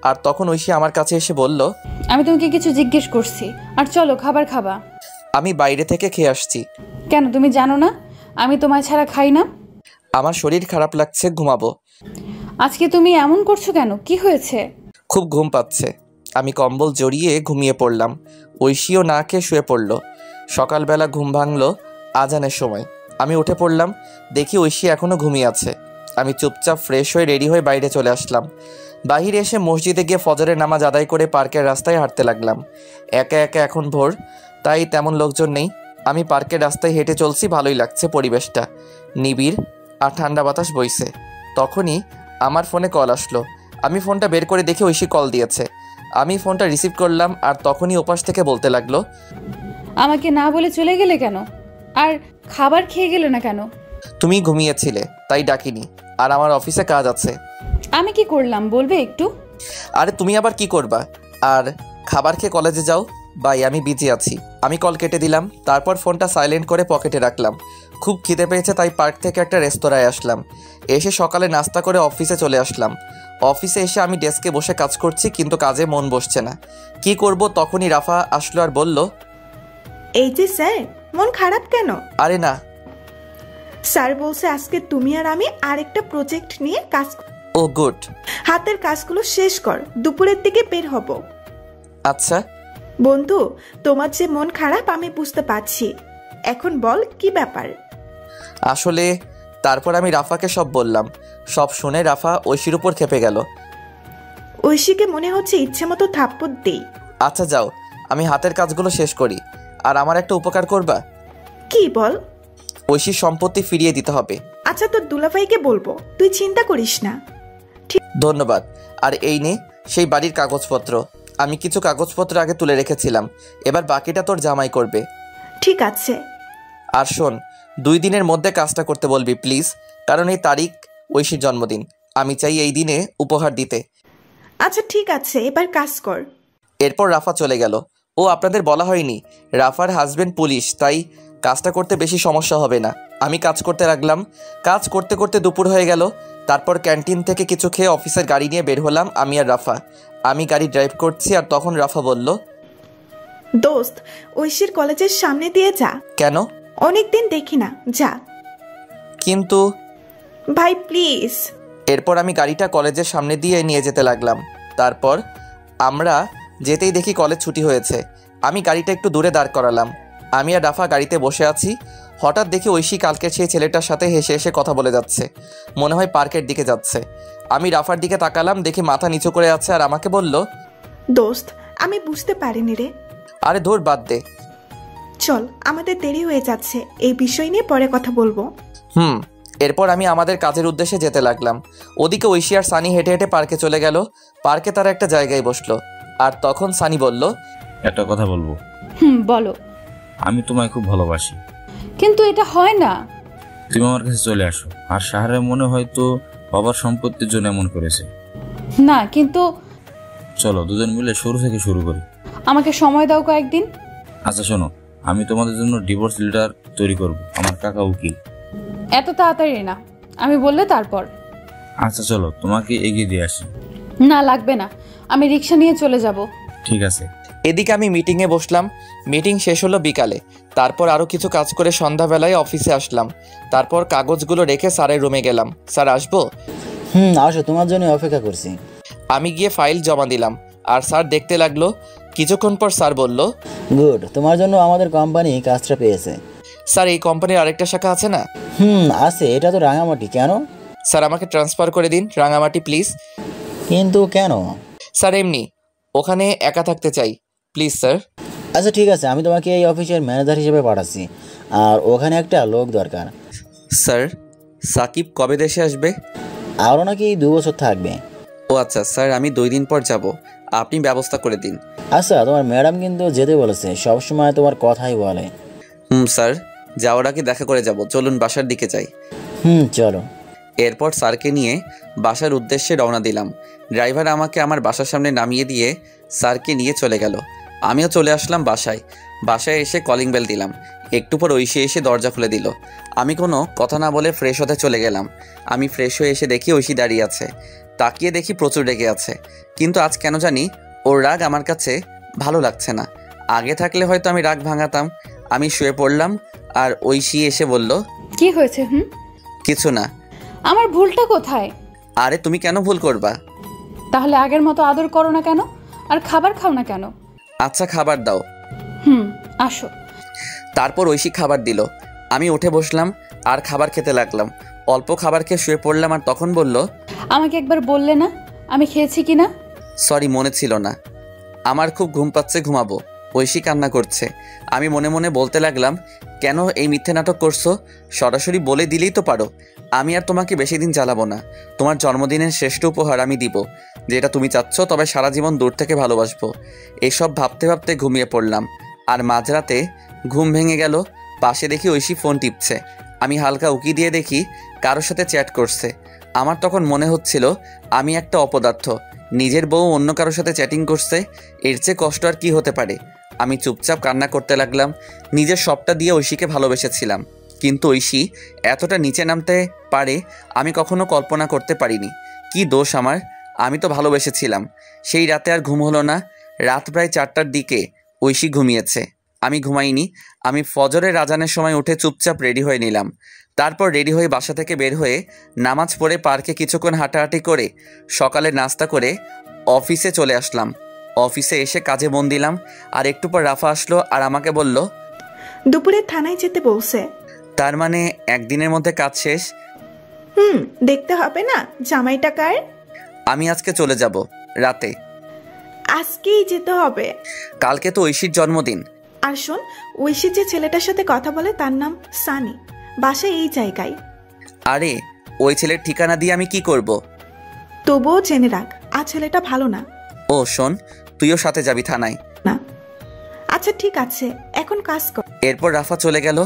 আর তখন ঐশী আমার কাছে এসে বলল, আমি তোমাকে কিছু জিজ্ঞেস করছি, আর চলো খাবার খাবা। আমি বাইরে থেকে খেয়ে আসছি। কেন, তুমি জানো না আমি তোমায় ছাড়া খাই না? আমার শরীর খারাপ লাগছে, ঘুমাবো। আজকে তুমি এমন করছো কেন, কি হয়েছে? খুব ঘুম পাচ্ছে। আমি কম্বল জড়িয়ে ঘুমিয়ে পড়লাম। ঐশীও না খেয়ে শুয়ে পড়ল। সকালবেলা ঘুম ভাঙলো আজানের সময়। আমি উঠে পড়লাম, দেখি ঐশী এখনও ঘুমিয়ে আছে। আমি চুপচাপ ফ্রেশ হয়ে রেডি হয়ে বাইরে চলে আসলাম। বাহিরে এসে মসজিদে গিয়ে ফজরের নামাজ আদায় করে পার্কের রাস্তায় হাঁটতে লাগলাম। একা একা, এখন ভোর, তাই তেমন লোকজন নেই। আমি পার্কের রাস্তায় হেঁটে চলছি, ভালোই লাগছে পরিবেশটা, নিবিড় আর ঠান্ডা বাতাস বইছে। তখনই আমার ফোনে কল আসলো। আমি ফোনটা বের করে দেখি ঐশী কল দিয়েছে। আমি ফোনটা রিসিভ করলাম, আর তখনই ওপাশ থেকে বলতে লাগলো, আমাকে না বলে চলে গেলে কেন, আর খাবার খেয়ে গেলে না কেন? তুমি ঘুমিয়েছিলে তাই ডাকিনি, আর আমার অফিসে কাজ আছে। আমি কি করলাম বলবে একটু? আরে তুমি আবার কি করবা, আর খাবার খেয়ে কলেজে যাও। বাই, আমি বিজি আছি। আমি কল কেটে দিলাম। তারপর ফোনটা সাইলেন্ট করে পকেটে রাখলাম। খুব খিদে পেয়েছে তাই পার্ক থেকে একটা রেস্তোরাঁয় আসলাম। এসে সকালে নাস্তা করে অফিসে চলে আসলাম। অফিসে এসে আমি ডেস্কে বসে কাজ করছি, কিন্তু কাজে মন বসছে না। কি করব, তখনই রাফা আসলো আর বলল, এই যে স্যার, মন খারাপ কেন? আরে না, স্যার বলছে আজকে তুমি আর আমি আরেকটা প্রজেক্ট নিয়ে কাজ। ও গুড। হাতের কাজগুলো শেষ কর, দুপুরের দিকে বের হব। আচ্ছা বন্ধু, তোমার যে মন খারাপ আমি বুঝতে পারছি। এখন বল কি ব্যাপার? আসলে তারপর আমি রাফাকে সব বললাম। সব শুনে রাফা ঐশীর উপর খেপে গেল। ঐশীকে মনে হচ্ছে ইচ্ছে মতো থাপ্পড় দেই। আচ্ছা যাও, আমি হাতের কাজগুলো শেষ করি। আর আমার একটা উপকার করবা? কি বল? ঐশীর সম্পত্তি ফিরিয়ে দিতে হবে। আচ্ছা, তোর দুলাভাইকে বলবো, তুই চিন্তা করিস না। ধন্যবাদ। আর এই নে সেই বাড়ির কাগজপত্র। আমি কিছু কাগজপত্র আগে তুলে রেখেছিলাম, এবার বাকিটা তোর জামাই করবে। ঠিক আছে। আর শোন, 2 দিনের মধ্যে কাজটা করতে বলবি প্লিজ, কারণ এই তারিখ ঐশীর জন্মদিন। আমি চাই এই দিনে উপহার দিতে। আচ্ছা ঠিক আছে, এবার কাজ কর। এরপর রাফা চলে গেল। ও আপনাদের বলা হয়নি রাফার হাজবেন্ড পুলিশ, তাই কাজটা করতে বেশি সমস্যা হবে না। আমি কাজ করতে লাগলাম। কাজ করতে করতে দুপুর হয়ে গেল। তারপর ক্যান্টিন থেকে কিছু খেয়ে অফিসের গাড়ি নিয়ে বের হলাম আমি আর রাফা। আমি গাড়ি ড্রাইভ করছি আর তখন রাফা বলল, দোস্ত ঐশীর কলেজের সামনে দিয়ে যা। কেন? অনেকদিন দেখি না, যা। কিন্তু ভাই প্লিজ। এরপর আমি গাড়িটা কলেজের সামনে দিয়ে নিয়ে যেতে লাগলাম। তারপর আমরা যেতেই দেখি কলেজ ছুটি হয়েছে। আমি গাড়িটা একটু দূরে দাঁড় করালাম। আমি আর রাফা গাড়িতে বসে আছি। হঠাৎ দেখি ঐশী কালকের সেই ছেলেটার সাথে হেসে হেসে কথা বলে যাচ্ছে। মনে হয় পার্কের দিকে যাচ্ছে। আমি রাফার দিকে তাকালাম, দেখি মাথা নিচু করে আছে আর আমাকে বলল, দোস্ত আমি বুঝতে পারিনি রে। আরে ধুর, বাদ দে। চল, আমাদের দেরি হয়ে যাচ্ছে, এই বিষয় নিয়ে পরে কথা বলবো। এরপর আমি আমাদের কাজের উদ্দেশ্যে যেতে লাগলাম। ওদিকে ঐশী আর সানি হেঁটে হেঁটে পার্কে চলে গেল। পার্কে তারা একটা জায়গায় বসলো। আর তখন সানি বলল, একটা কথা বলবো। বলো। আমি তোমায় খুব ভালোবাসি। কিন্তু এটা হয় না। তুমি আমার কাছে চলে আসো। আর শাহরের মনে হয়তো বাবার সম্পত্তির জন্য এমন করেছে। না, কিন্তু চলো দুজন মিলে শুরু থেকে শুরু করি। আমাকে সময় দাও কয়েকদিন। আচ্ছা শোনো, আমি তোমাদের জন্য ডিভোর্স লেটার তৈরি করব। আমার কাকা উকিল। এত তাড়াতাড়ি না, আমি বললে তারপর। আচ্ছা চলো, তোমাকে এগিয়ে দিয়ে আসি। না লাগবে না, আমি রিক্সা নিয়ে চলে যাব। ঠিক আছে। এদিকে আমি মিটিংয়ে বসলাম। মিটিং শেষ হলো বিকালে। তারপর আরও কিছু কাজ করে সন্ধ্যাবেলায় অফিসে আসলাম। তারপর কাগজগুলো রেখে স্যারের রুমে গেলাম। স্যার আসবো? আসো, তোমার জন্য অপেক্ষা করছি। আমি গিয়ে ফাইল জমা দিলাম আর স্যার দেখতে লাগলো। কিছুক্ষণ পর স্যার বলল, গুড, তোমার জন্য আমাদের কোম্পানি কাজটা পেয়েছে। স্যার এই কোম্পানির আরেকটা শাখা আছে না? আছে, এটা তো রাঙামাটি। কেন? স্যার আমাকে ট্রান্সফার করে দিন রাঙামাটি প্লিজ। কিন্তু কেন? স্যার এমনি, ওখানে একা থাকতে চাই, প্লিজ স্যার। আচ্ছা ঠিক আছে, আমি তোমাকে এই অফিসের ম্যানেজার হিসেবে পাঠাচ্ছি। আর ওখানে একটা লোক দরকার। স্যার সাকিব কবে দেশে আসবে? আরও নাকি 2 বছর থাকবে। ও আচ্ছা স্যার, আমি 2 দিন পর যাব, আপনি ব্যবস্থা করে দিন। আচ্ছা, তোমার ম্যাডাম কিন্তু যেতে বলেছে, সবসময় তোমার কথাই বলে। স্যার যাওয়ার আগে দেখা করে যাব, চলুন বাসার দিকে যাই। চলো। এরপর স্যারকে নিয়ে বাসার উদ্দেশ্যে রওনা দিলাম। ড্রাইভার আমাকে আমার বাসার সামনে নামিয়ে দিয়ে স্যারকে নিয়ে চলে গেল। আমিও চলে আসলাম বাসায়। বাসায় এসে কলিং বেল দিলাম। একটু পর ঐশী এসে দরজা খুলে দিল। আমি কোনো কথা না বলে ফ্রেশ হতে চলে গেলাম। আমি ফ্রেশ হয়ে এসে দেখি ঐশী দাঁড়িয়ে আছে। তাকিয়ে দেখি প্রচুর রেগে আছে, কিন্তু আজ কেন জানি ওর রাগ আমার কাছে ভালো লাগছে না। আগে থাকলে হয়তো আমি রাগ ভাঙাতাম। আমি শুয়ে পড়লাম আর ঐশী এসে বলল, কি হয়েছে? কিছু না। আমার ভুলটা কোথায়? আরে তুমি কেন ভুল করবা? তাহলে আগের মতো আদর করো না কেন? আর খাবার খাও না কেন? আচ্ছা খাবার দাও। আসো। তারপর ঐশী খাবার দিল। আমি উঠে বসলাম আর খাবার খেতে লাগলাম। অল্প খাবার খেয়ে শুয়ে পড়লাম আর তখন বলল, আমাকে একবার বললে না আমি খেয়েছি কিনা? সরি, মনে ছিল না। আমার খুব ঘুম পাচ্ছে, ঘুমাবো। ঐশী কান্না করছে। আমি মনে মনে বলতে লাগলাম, কেন এই মিথ্যে নাটক করছো? সরাসরি বলে দিলেই তো পারো। আমি আর তোমাকে বেশি দিন জ্বালাবো না। তোমার জন্মদিনের শ্রেষ্ঠ উপহার আমি দিব, যেটা তুমি চাচ্ছ, তবে সারা জীবন দূর থেকে ভালোবাসবো। এসব ভাবতে ভাবতে ঘুমিয়ে পড়লাম। আর মাঝরাতে ঘুম ভেঙে গেল। পাশে দেখি ঐশী ফোন টিপছে। আমি হালকা উকি দিয়ে দেখি কারোর সাথে চ্যাট করছে। আমার তখন মনে হচ্ছিল আমি একটা অপদার্থ, নিজের বউ অন্য কারোর সাথে চ্যাটিং করছে। এর চেয়ে কষ্ট আর কি হতে পারে? আমি চুপচাপ কান্না করতে লাগলাম। নিজের সবটা দিয়ে ঐশীকে ভালোবেসেছিলাম, কিন্তু ঐশী এতটা নিচে নামতে পারে আমি কখনো কল্পনা করতে পারিনি। কি দোষ আমার? আমি তো ভালোবেসেছিলাম। সেই রাতে আর ঘুম হলো না। রাত প্রায় 4টার দিকে ঐশী ঘুমিয়েছে, আমি ঘুমাইনি। আমি ফজরের আজানের সময় উঠে চুপচাপ রেডি হয়ে নিলাম। তারপর রেডি হয়ে বাসা থেকে বের হয়ে নামাজ পড়ে পার্কে কিছুক্ষণ হাঁটাহাঁটি করে সকালে নাস্তা করে অফিসে চলে আসলাম। অফিসে এসে কাজে মন দিলাম। আর একটু পর রাফা আসলো আর আমাকে বলল, দুপুরে থানায় যেতে বলছে। তার মানে একদিনের মধ্যে কাজ শেষ? দেখতে হবে না জামাইটা কার। আমি আজকে চলে যাব রাতে। আজকেই যেতে হবে? কালকে তো ঐশীর জন্মদিন। আর শোন, ঐশী যে ছেলেটার সাথে কথা বলে তার নাম সানি, বাসা এই জায়গায়। আরে ওই ছেলের ঠিকানা দিয়ে আমি কি করব? তবুও জেনে রাখ, আর ছেলেটা ভালো না। ও শোন, তুইও সাথে যাবি থানায়? না। আচ্ছা ঠিক আছে, এখন কাজ কর। এরপর রাফা চলে গেল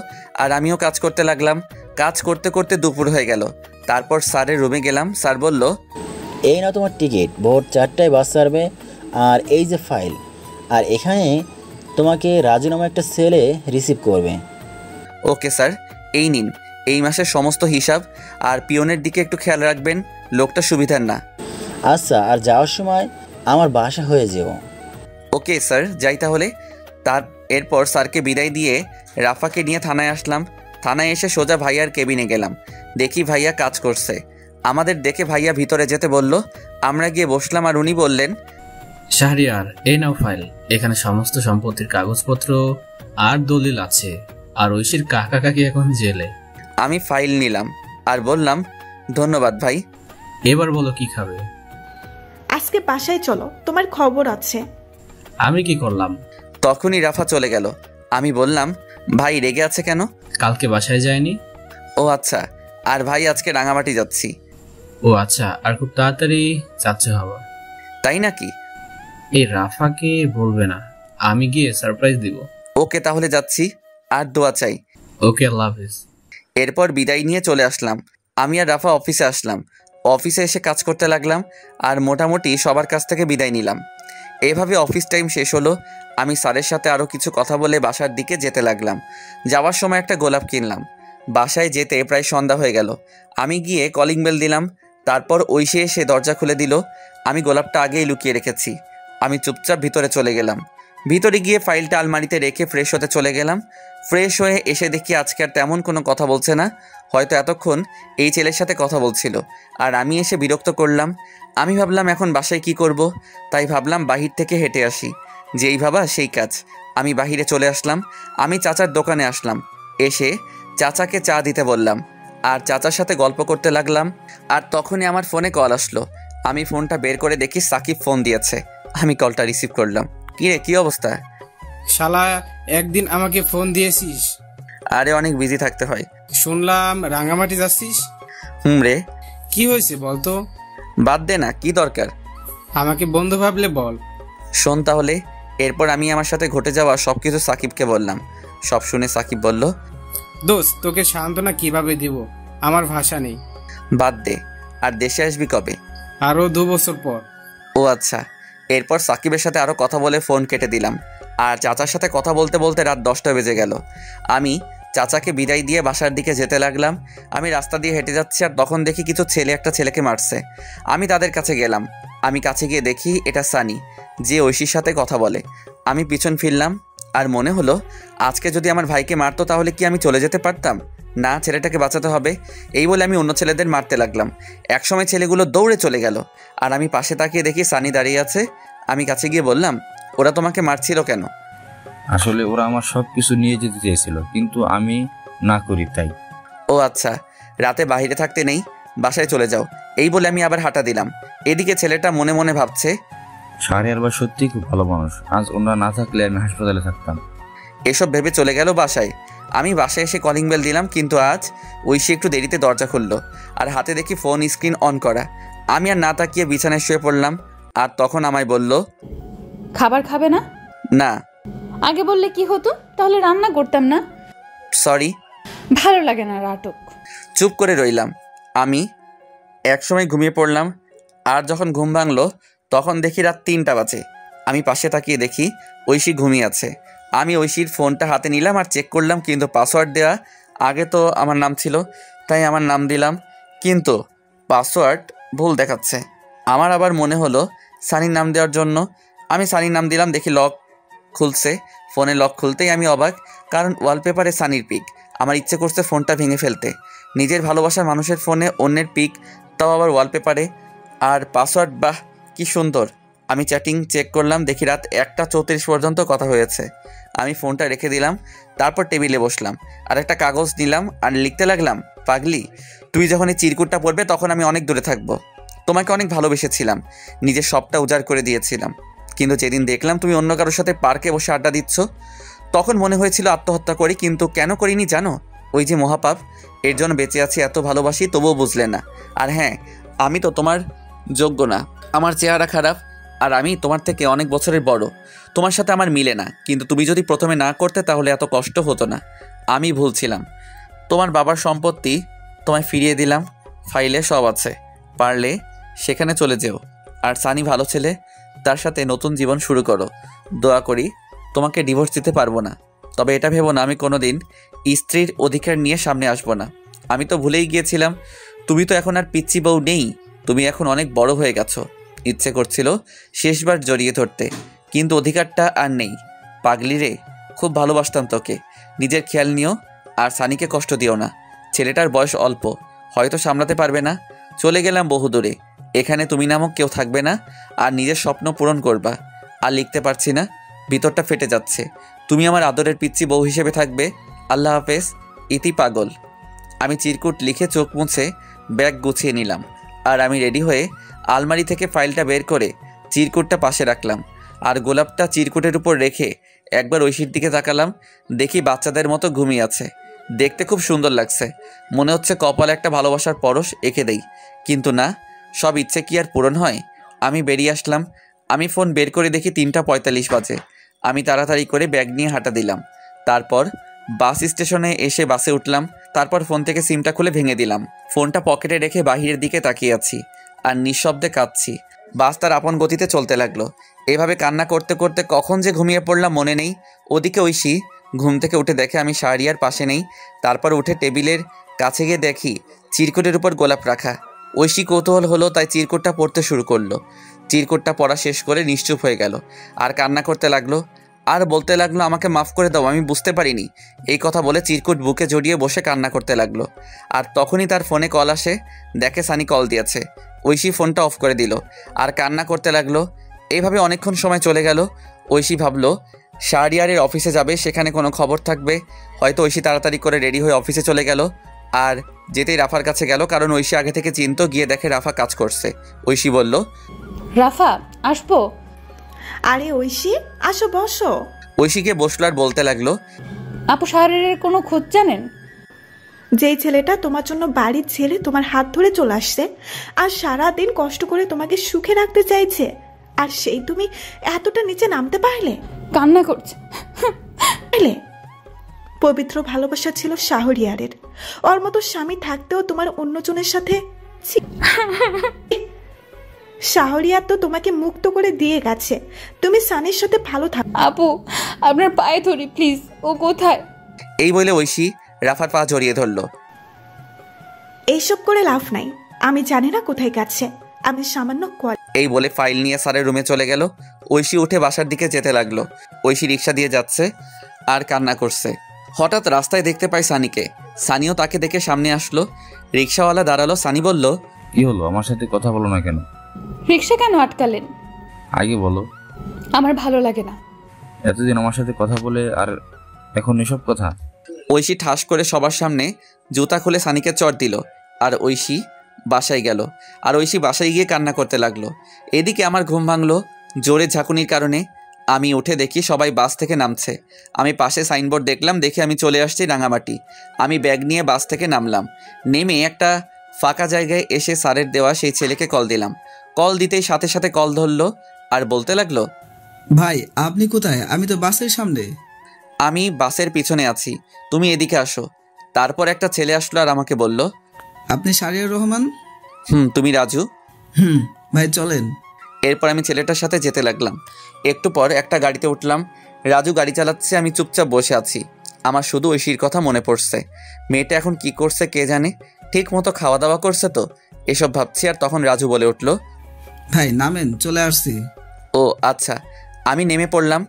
আর আমিও কাজ করতে লাগলাম। কাজ করতে করতে দুপুর হয়ে গেল। তারপর স্যারের রুমে গেলাম। স্যার বলল, এই না তোমার টিকিট, ভোর 4টায় বাস ছাড়বে। আর এই যে ফাইল, আর এখানে তোমাকে রাজিনামা একটা ছেলে রিসিভ করবে। ওকে স্যার, এই নিন এই মাসের সমস্ত হিসাব, আর পিয়নের দিকে একটু খেয়াল রাখবেন, লোকটা সুবিধার না। আচ্ছা, আর যাওয়ার সময় আমার বাসা হয়ে যেও। ওকে স্যার, যাই তাহলে। এরপর স্যারকে বিদায় দিয়ে রাফাকে নিয়ে থানায় আসলাম। থানায় এসে সোজা ভাইয়ার কেবিনে গেলাম। দেখি ভাইয়া কাজ করছে। আমাদের দেখে ভাইয়া ভিতরে যেতে বলল। আমরা গিয়ে বসলাম আর উনি বললেন, শাহরিয়ার, এই নাও ফাইল, এখানে সমস্ত সম্পত্তির কাগজপত্র আর দলিল আছে, আর ঐশীর কাকা কাকি এখন জেলে। আমি ফাইল নিলাম আর বললাম, ধন্যবাদ ভাই। এবার বলো কি খাবে? আজকে বাসায় চলো, তোমার খবর আছে। আমি কি করলাম? তখনই রাফা চলে গেল। আমি বললাম, ভাই রেগে আছে কেন? কালকে বাসায় যায়নি। ও আচ্ছা, আর ভাই আজকে রাঙামাটি যাচ্ছি। ও আচ্ছা, আর খুব তাড়াতাড়ি যাচ্ছে হবা? তাই নাকি? এই রাফাকে বলবে না, আমি গিয়ে সারপ্রাইজ দিব। ওকে তাহলে যাচ্ছি, আর দোয়া চাই। ওকে, আল্লাহ হাফেজ। এরপর বিদায় নিয়ে চলে আসলাম। আমি আর রাফা অফিসে আসলাম। অফিসে এসে কাজ করতে লাগলাম আর মোটামুটি সবার কাছ থেকে বিদায় নিলাম। এভাবে অফিস টাইম শেষ হলো। আমি স্যারের সাথে আরও কিছু কথা বলে বাসার দিকে যেতে লাগলাম। যাওয়ার সময় একটা গোলাপ কিনলাম। বাসায় যেতে প্রায় সন্ধ্যা হয়ে গেল। আমি গিয়ে কলিং বেল দিলাম। তারপর ঐশী এসে দরজা খুলে দিল। আমি গোলাপটা আগেই লুকিয়ে রেখেছি। আমি চুপচাপ ভিতরে চলে গেলাম। ভিতরে গিয়ে ফাইলটা আলমারিতে রেখে ফ্রেশ হতে চলে গেলাম। ফ্রেশ হয়ে এসে দেখি আজকে আর তেমন কোনো কথা বলছে না। হয়তো এতক্ষণ এই ছেলের সাথে কথা বলছিল, আর আমি এসে বিরক্ত করলাম। আমি ভাবলাম এখন বাসায় কি করব, তাই ভাবলাম বাহির থেকে হেঁটে আসি। যেই ভাবা সেই কাজ। আমি বাহিরে চলে আসলাম। আমি চাচার দোকানে আসলাম। এসে চাচাকে চা দিতে বললাম আর চাচার সাথে গল্প করতে লাগলাম। আর তখনই আমার ফোনে কল আসলো। আমি ফোনটা বের করে দেখি সাকিব ফোন দিয়েছে। আমি কলটা রিসিভ করলাম। কি রে, কি অবস্থা? শালা, একদিন আমাকে ফোন দিয়েছিস? আরে অনেক বিজি থাকতে হয়। শুনলাম রাঙামাটি যাচ্ছিস। রে, কি হয়েছে বলতো? বাদ দে না, কি দরকার? আমাকে বন্ধু ভাবলে বল। শোন তাহলে। এরপর আমি আমার সাথে ঘটে যাওয়া সবকিছু সাকিবকে বললাম। সব শুনে সাকিব বলল, দোস্ত, তোকে সান্ত্বনা কিভাবে দিব, আমার ভাষা নেই। বাদ দে। আর দেশে আসবি কবে? আরো 2 বছর পর। ও আচ্ছা। এরপর সাকিবের সাথে আরও কথা বলে ফোন কেটে দিলাম। আর চাচার সাথে কথা বলতে বলতে রাত 10টা বেজে গেল। আমি চাচাকে বিদায় দিয়ে বাসার দিকে যেতে লাগলাম। আমি রাস্তা দিয়ে হেঁটে যাচ্ছি আর তখন দেখি কিছু ছেলে একটা ছেলেকে মারছে। আমি তাদের কাছে গেলাম। আমি কাছে গিয়ে দেখি এটা সানি, যে ঐশীর সাথে কথা বলে। আমি পিছন ফিরলাম আর মনে হলো আজকে যদি আমার ভাইকে মারতো তাহলে কি আমি চলে যেতে পারতাম? না, ছেলেটাকে বাঁচাতে হবে। এই বলে আমি অন্য ছেলেদের মারতে লাগলাম। একসময় ছেলেগুলো দৌড়ে চলে গেল আর আমি পাশে তাকিয়ে দেখি সানি দাঁড়িয়ে আছে। আমি কাছে গিয়ে বললাম, ওরা তোমাকে মারছিল কেন? আসলে ওরা আমার সব কিছু নিয়ে যেতে চেয়েছিল, কিন্তু আমি না করি তাই। ও আচ্ছা, রাতে বাইরে থাকতে নেই, বাসায় চলে যাও। এই বলে আমি আবার হাঁটা দিলাম। এদিকে ছেলেটা মনে মনে ভাবছে, শাহরিয়ার ভাই সত্যি খুব ভালো মানুষ, আজ ওনারা না থাকলে আমি হাসপাতালে থাকতাম। এসব ভেবে চলে গেল বাসায়। আমি বাসায় এসে কলিং বেল দিলাম, কিন্তু আজ ঐশী একটু দেরিতে দরজা খুললো আর হাতে দেখি ফোন স্ক্রিন অন করা। আমি আর না তাকিয়ে বিছানায় শুয়ে পড়লাম। আর তখন আমায় বলল, খাবার খাবে না? না। আগে বললে কি হতো, তাহলে রান্না করতাম না। সরি। ভালো লাগে না নাটক। চুপ করে রইলাম। আমি একসময় ঘুমিয়ে পড়লাম। আর যখন ঘুম ভাঙলো তখন দেখি রাত 3টা বাজে। আমি পাশে তাকিয়ে দেখি ঐশী ঘুমিয়ে আছে। আমি ঐশীর ফোনটা হাতে নিলাম আর চেক করলাম, কিন্তু পাসওয়ার্ড দেওয়া আগে তো আমার নাম ছিল, তাই আমার নাম দিলাম, কিন্তু পাসওয়ার্ড ভুল দেখাচ্ছে। আমার আবার মনে হলো সানির নাম দেওয়ার জন্য। আমি সানির নাম দিলাম, দেখি লক খুলছে। ফোনে লক খুলতেই আমি অবাক, কারণ ওয়ালপেপারে সানির পিক। আমার ইচ্ছে করছে ফোনটা ভেঙে ফেলতে। নিজের ভালোবাসার মানুষের ফোনে অন্যের পিক, তাও আবার ওয়ালপেপারে। আর পাসওয়ার্ড, বাহ কি সুন্দর। আমি চ্যাটিং চেক করলাম, দেখি রাত 1:34 পর্যন্ত কথা হয়েছে। আমি ফোনটা রেখে দিলাম। তারপর টেবিলে বসলাম আর একটা কাগজ নিলাম আর লিখতে লাগলাম, পাগলি, তুই যখন এই চিরকুটটা পড়বে তখন আমি অনেক দূরে থাকবো। তোমাকে অনেক ভালোবেসেছিলাম, নিজের সবটা উজাড় করে দিয়েছিলাম, কিন্তু যেদিন দেখলাম তুমি অন্য কারোর সাথে পার্কে বসে আড্ডা দিচ্ছ, তখন মনে হয়েছিল আত্মহত্যা করি, কিন্তু কেন করিনি জানো? ওই যে মহাপাপ, এর জন্য বেঁচে আছি, এত ভালোবাসি তবুও বুঝলে না। আর হ্যাঁ, আমি তো তোমার যোগ্য না, আমার চেহারা খারাপ, আর আমি তোমার থেকে অনেক বছরের বড়, তোমার সাথে আমার মিলে না। কিন্তু তুমি যদি প্রথমে না করতে তাহলে এত কষ্ট হতো না। আমি ভুলছিলাম। তোমার বাবার সম্পত্তি তোমায় ফিরিয়ে দিলাম, ফাইলে সব আছে, পারলে সেখানে চলে যেও। আর সানি ভালো ছেলে, তার সাথে নতুন জীবন শুরু করো। দোয়া করি তোমাকে ডিভোর্স দিতে পারবো না। তবে এটা ভেবো না আমি কোনোদিন স্ত্রীর অধিকার নিয়ে সামনে আসবো না। আমি তো ভুলেই গিয়েছিলাম, তুমি তো এখন আর পিচ্চি বউ নেই, তুমি এখন অনেক বড় হয়ে গেছো। ইচ্ছে করছিল শেষবার জড়িয়ে ধরতে, কিন্তু অধিকারটা আর নেই। পাগলি রে, খুব ভালোবাসতাম তোকে। নিজের খেয়াল নিও, আর সানিকে কষ্ট দিও না। ছেলেটার বয়স অল্প, হয়তো সামলাতে পারবে না। চলে গেলাম বহুদূরে, এখানে তুমি নামক কেউ থাকবে না, আর নিজের স্বপ্ন পূরণ করবা। আর লিখতে পারছি না, ভিতরটা ফেটে যাচ্ছে। তুমি আমার আদরের পিচ্চি বউ হিসেবে থাকবে। আল্লাহ হাফেজ, ইতি পাগল। আমি চিরকুট লিখে চোখ মুছে ব্যাগ গুছিয়ে নিলাম, আর আমি রেডি হয়ে আলমারি থেকে ফাইলটা বের করে চিরকুটটা পাশে রাখলাম, আর গোলাপটা চিরকুটের উপর রেখে একবার ঐশীর দিকে তাকালাম। দেখি বাচ্চাদের মতো ঘুমিয়ে আছে। দেখতে খুব সুন্দর লাগছে, মনে হচ্ছে কপালে একটা ভালোবাসার পরশ এঁকে দেই। কিন্তু না, সব ইচ্ছে কি আর পূরণ হয়? আমি বেরিয়ে আসলাম। আমি ফোন বের করে দেখি 3:45 বাজে। আমি তাড়াতাড়ি করে ব্যাগ নিয়ে হাঁটা দিলাম। তারপর বাস স্টেশনে এসে বাসে উঠলাম। তারপর ফোন থেকে সিমটা খুলে ভেঙে দিলাম। ফোনটা পকেটে রেখে বাহিরের দিকে তাকিয়ে আছি আর নিঃশব্দে কাঁদছি। বাস তার আপন গতিতে চলতে লাগলো। এভাবে কান্না করতে করতে কখন যে ঘুমিয়ে পড়লাম মনে নেই। ওদিকে ঐশী ঘুম থেকে উঠে দেখে আমি শাহরিয়ার পাশে নেই। তারপর উঠে টেবিলের কাছে গিয়ে দেখি চিরকুটের উপর গোলাপ রাখা। ঐশী কৌতূহল হলো, তাই চিরকুটটা পড়তে শুরু করলো। চিরকুটটা পড়া শেষ করে নিশ্চুপ হয়ে গেল আর কান্না করতে লাগলো। আর বলতে লাগলো, আমাকে মাফ করে দাও, আমি বুঝতে পারিনি। এই কথা বলে চিরকুট বুকে জড়িয়ে বসে কান্না করতে লাগলো। আর তখনই তার ফোনে কল আসে। দেখে সানি কল দিয়েছে। ঐশী ফোনটা অফ করে দিল আর কান্না করতে লাগলো। এইভাবে অনেকক্ষণ সময় চলে গেল। ঐশী ভাবলো শাহরিয়ারের অফিসে যাবে, সেখানে কোনো খবর থাকবে। হয়তো ঐশী তাড়াতাড়ি করে রেডি হয়ে অফিসে চলে গেল। আর যেতেই রাফার কাছে গেল, কারণ ঐশী আগে থেকে চিন্তা। গিয়ে দেখে রাফা কাজ করছে। ঐশী বলল, রাফা আসবো? আরে ঐশী, আসো বসো। ঐশীকে বসলো আর বলতে লাগলো, আপু শাহরিয়ারের কোনো খোঁজ জানেন? যেই ছেলেটা তোমার জন্য বাড়ির ছেলে তোমার হাত ধরে চলে আসছে আর সারাদিন কষ্ট করে তোমাকে সুখে রাখতে চাইছে, আর সেই তুমি এতটা নিচে নামতে পারলে? কান্না করছে। পবিত্র ভালোবাসা ছিল শাহরিয়ারের। ওর মতো স্বামী থাকতেও তোমার অন্যজনের সাথে। শাহরিয়ার তো তোমাকে মুক্ত করে দিয়ে গেছে, তুমি সানির সাথে ভালো থাকো। আপু আপনার পায়ে ধরি প্লিজ, ও কোথায়? এই বলে ঐশী রাফার পা জড়িয়ে ধরলো। এইসব করে লাভ নাই, আমি জানি না কোথায় গেছে, আমি সামান্য এই বলে ফাইল নিয়ে স্যারের রুমে চলে গেল। ঐশী উঠে বাসার দিকে যেতে লাগলো। ঐশী রিক্সা দিয়ে যাচ্ছে আর কান্না করছে। হঠাৎ রাস্তায় দেখতে পাই সানিকে। সানিও তাকে দেখে সামনে আসলো। রিক্সাওয়ালা দাঁড়ালো। সানি বলল, কি হলো, আমার সাথে কথা বলো না কেন? রিক্সা কেন আটকালেন? আগে বলো। আমার ভালো লাগে না। এতদিন আমার সাথে কথা বলে আর এখন এসব কথা? ঐশী ঠাস করে সবার সামনে জুতা খুলে সানিকে চড় দিল। আর ঐশী বাসায় গেল। আর ঐশী বাসায় গিয়ে কান্না করতে লাগলো। এদিকে আমার ঘুম ভাঙলো জোরে ঝাঁকুনির কারণে। আমি উঠে দেখি সবাই বাস থেকে নামছে। আমি পাশে সাইনবোর্ড দেখলাম, দেখে আমি চলে আসছি রাঙামাটি। আমি ব্যাগ নিয়ে বাস থেকে নামলাম। নেমে একটা ফাঁকা জায়গায় এসে স্যারের দেওয়া সেই ছেলেকে কল দিলাম। কল দিতেই সাথে সাথে কল ধরলো আর বলতে লাগলো, ভাই আপনি কোথায়? আমি তো বাসের সামনে। আমি বাসের পিছনে আছি, তুমি এদিকে আসো। তারপর একটা ছেলে আসলো আর আমাকে বলল, আপনি শাহরিয়ার রহমান? তুমি রাজু? ভাই চলেন। এরপর আমি ছেলেটার সাথে যেতে লাগলাম। একটু পর একটা গাড়িতে উঠলাম। রাজু গাড়ি চালাচ্ছে, আমি চুপচাপ বসে আছি। আমার শুধু ঐশীর কথা মনে পড়ছে। মেয়েটা এখন কি করছে কে জানে, ঠিক মতো খাওয়া দাওয়া করছে তো, এসব ভাবছি। আর তখন রাজু বলে উঠল, ভাই নামেন, চলে আসছি। ও আচ্ছা। আমি নেমে পড়লাম,